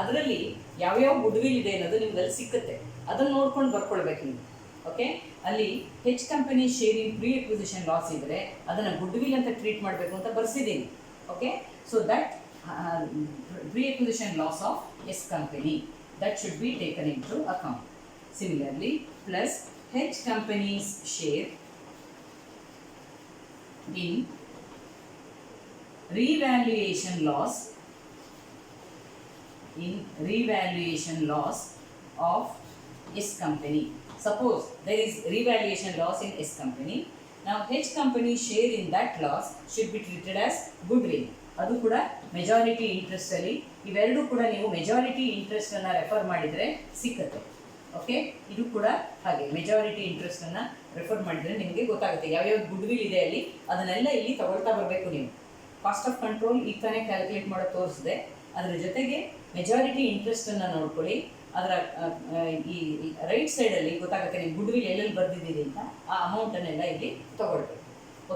ಅದರಲ್ಲಿ ಯಾವ್ಯಾವ ಗುಡ್ವಿಲ್ ಇದೆ ಅನ್ನೋದು ನಿಮ್ಗೆ ಅಲ್ಲಿ ಸಿಕ್ಕುತ್ತೆ. ಅದನ್ನು ನೋಡ್ಕೊಂಡು ಬರ್ಕೊಳ್ಬೇಕು ನೀವು. ಓಕೆ, ಅಲ್ಲಿ H company share in pre acquisition loss ಇದ್ದರೆ ಅದನ್ನು ಗುಡ್ವಿಲ್ ಅಂತ ಟ್ರೀಟ್ ಮಾಡಬೇಕು ಅಂತ ಬರ್ಸಿದ್ದೀನಿ. Okay, so that pre acquisition loss of S company, that should be taken into account. Similarly, plus H company's share in revaluation loss of S company. Suppose there is revaluation loss in S company. Now H company share in that loss should be treated as goodwill. ಅದು ಕೂಡ majority ಇಂಟ್ರೆಸ್ಟಲ್ಲಿ, ಇವೆರಡೂ ಕೂಡ ನೀವು majority ಇಂಟ್ರೆಸ್ಟನ್ನು refer ಮಾಡಿದರೆ ಸಿಕ್ಕತ್ತೆ. Okay, ಇದು ಕೂಡ ಹಾಗೆ ಮೆಜಾರಿಟಿ ಇಂಟ್ರೆಸ್ಟನ್ನು ರೆಫರ್ ಮಾಡಿದರೆ ನಿಮಗೆ ಗೊತ್ತಾಗುತ್ತೆ ಯಾವ್ಯಾವ ಗುಡ್ವಿಲ್ ಇದೆ ಅಲ್ಲಿ. ಅದನ್ನೆಲ್ಲ ಇಲ್ಲಿ ತಗೊಳ್ತಾ ಬರಬೇಕು ನೀವು. ಕಾಸ್ಟ್ ಆಫ್ ಕಂಟ್ರೋಲ್ ಈಗ ತಾನೇ ಕ್ಯಾಲ್ಕುಲೇಟ್ ಮಾಡೋ ತೋರಿಸಿದೆ. ಅದರ ಜೊತೆಗೆ ಮೆಜಾರಿಟಿ ಇಂಟ್ರೆಸ್ಟನ್ನು ನೋಡ್ಕೊಳ್ಳಿ. ಅದರ ಈ ರೈಟ್ ಸೈಡಲ್ಲಿ ಗೊತ್ತಾಗುತ್ತೆ ನೀವು ಗುಡ್ವಿಲ್ ಎಲ್ಲೆಲ್ಲಿ ಬರೆದಿದ್ದೀರಿ ಅಂತ. ಆ ಅಮೌಂಟನ್ನೆಲ್ಲ ಇಲ್ಲಿ ತಗೊಳ್ಬೇಕು.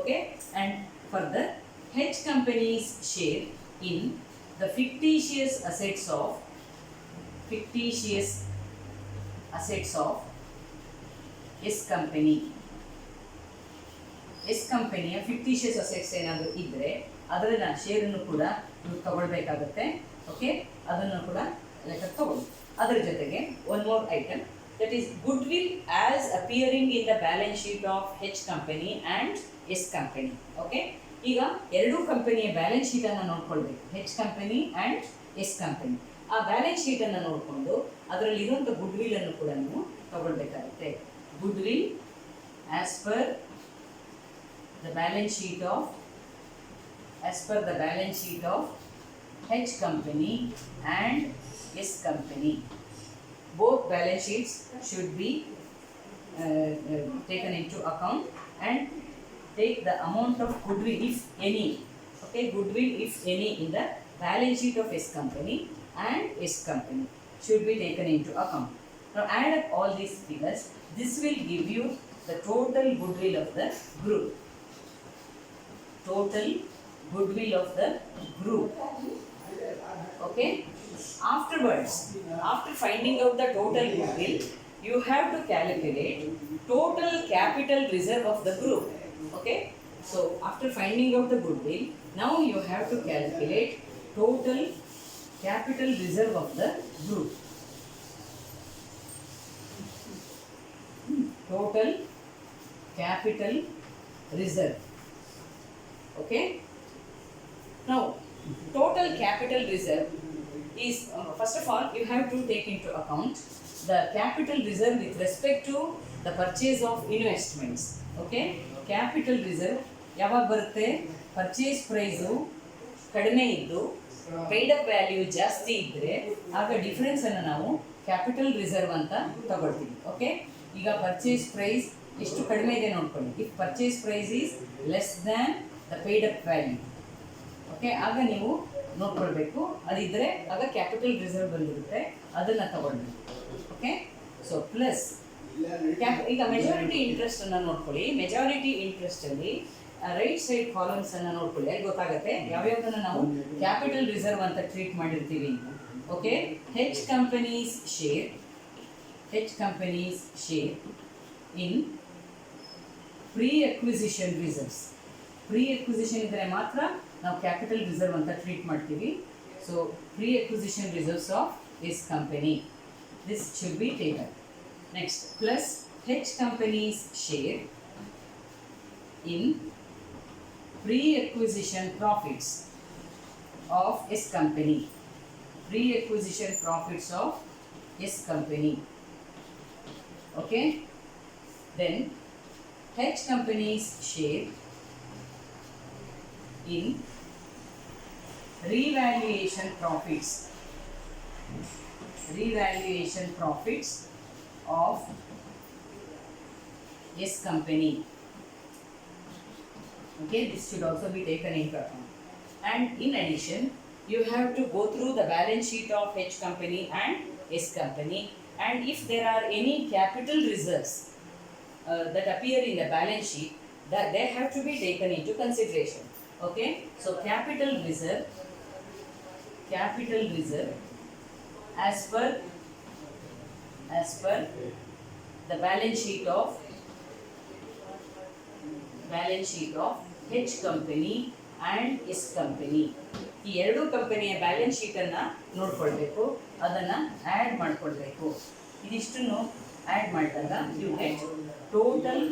Okay, and further H company's share in the fictitious assets of S company. S ಕಂಪನಿಯ ಫಿಕ್ಟಿಷಿಯಸ್ ಅಸೆಟ್ಸ್ ಏನಾದರೂ ಇದ್ದರೆ ಅದರ ಶೇರನ್ನು ಕೂಡ ನೀವು ತಗೊಳ್ಬೇಕಾಗುತ್ತೆ. ಓಕೆ, ಅದನ್ನು ಕೂಡ ಲೆಕ್ಕ ತಗೊಳ್ಳಿ. ಅದರ ಜೊತೆಗೆ one more item, that is goodwill as appearing in the balance sheet of H company and S company. Okay, ಈಗ ಎರಡೂ ಕಂಪನಿಯ ಬ್ಯಾಲೆನ್ಸ್ ಶೀಟನ್ನು ನೋಡ್ಕೊಳ್ಬೇಕು, H company and S company. ಆ ಬ್ಯಾಲೆನ್ಸ್ ಶೀಟನ್ನು ನೋಡಿಕೊಂಡು ಅದರಲ್ಲಿರುವಂಥ ಗುಡ್ವಿಲನ್ನು ಕೂಡ ನೀವು ತಗೊಳ್ಬೇಕಾಗುತ್ತೆ. Goodwill as per the balance sheet of H company and S company. Both balance sheets should be taken into account and take the amount of goodwill if any. Okay, goodwill if any in the balance sheet of S company and S company should be taken into account. Now add up all these figures. This will give you the total goodwill of the group. Okay, afterwards, after finding out the total goodwill, you have to calculate total capital reserve of the group. Okay, so after finding out the goodwill, now you have to calculate total capital reserve of the group. Total capital reserve. Okay, now total capital reserve is first of all you have to take into account the capital reserve with respect to the purchase of investments. Okay, capital reserve ಯಾವಾಗ ಬರುತ್ತೆ? Purchase price ಕಡಿಮೆ ಇದ್ದು paid up value ಜಾಸ್ತಿ ಇದ್ದರೆ ಆಗ ಡಿಫ್ರೆನ್ಸನ್ನು ನಾವು capital reserve ಅಂತ ತಗೊಳ್ತೀವಿ. ಓಕೆ, ಈಗ ಪರ್ಚೇಸ್ ಪ್ರೈಸ್ ಎಷ್ಟು ಕಡಿಮೆ ಇದೆ ನೋಡ್ಕೊಳ್ಳಿ. If purchase price is less than the paid up value, okay, ಆಗ ನೀವು ನೋಡ್ಕೊಳ್ಬೇಕು. ಅದಿದ್ದರೆ ಆಗ ಕ್ಯಾಪಿಟಲ್ ರಿಸರ್ವ್ ಬಂದಿರುತ್ತೆ, ಅದನ್ನು ತಗೊಳ್ಬೇಕು. ಓಕೆ, ಸೊ ಪ್ಲಸ್ ಈಗ ಮೆಜಾರಿಟಿ ಇಂಟ್ರೆಸ್ಟನ್ನು ನೋಡ್ಕೊಳ್ಳಿ. ಮೆಜಾರಿಟಿ ಇಂಟ್ರೆಸ್ಟಲ್ಲಿ ರೈಟ್ ಸೈಡ್ ಕಾಲಮ್ಸನ್ನು ನೋಡ್ಕೊಳ್ಳಿ, ಅಲ್ಲಿ ಗೊತ್ತಾಗುತ್ತೆ ಯಾವ್ಯಾವುದನ್ನು ನಾವು ಕ್ಯಾಪಿಟಲ್ ರಿಸರ್ವ್ ಅಂತ ಟ್ರೀಟ್ ಮಾಡಿರ್ತೀವಿ. Okay, H companies share in pre acquisition reserves. Pre acquisition ಇದ್ದರೆ ಮಾತ್ರ ನಾವು ಕ್ಯಾಪಿಟಲ್ ರಿಸರ್ವ್ ಅಂತ ಟ್ರೀಟ್ ಮಾಡ್ತೀವಿ. So pre acquisition reserves of this company, this should be taken. Next, plus H company's share in pre-acquisition profits of S company. Pre-acquisition profits of S company. Okay. Then H company's share in revaluation profits. Revaluation profits of S company. Okay, this should also be taken into account. And in addition, you have to go through the balance sheet of H company and S company, and if there are any capital reserves that appear in the balance sheet, that they have to be taken into consideration. Okay, so capital reserve as per the balance sheet of H company and S company. ಈ ಎರಡು ಕಂಪನಿಯ balance ಶೀಟನ್ನು ನೋಡ್ಕೊಳ್ಬೇಕು, ಅದನ್ನು add ಮಾಡ್ಕೊಳ್ಬೇಕು. ಇದಿಷ್ಟನ್ನು add ಮಾಡಿದಾಗ you get total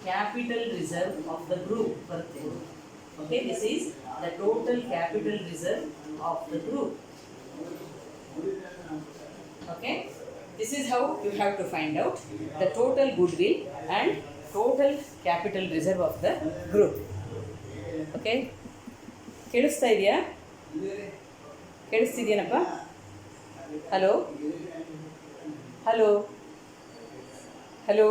capital reserve of the group ಬರುತ್ತೆ. Okay, this is the total capital reserve of the group. Okay, this is how you have to find out the total goodwill and total capital reserve of the group. Okay, ಕೇಳಿಸ್ತಾ ಇದೆಯಾ? ಕೇಳಿಸ್ತಿದೆಯೇನಪ್ಪ? Hello hello hello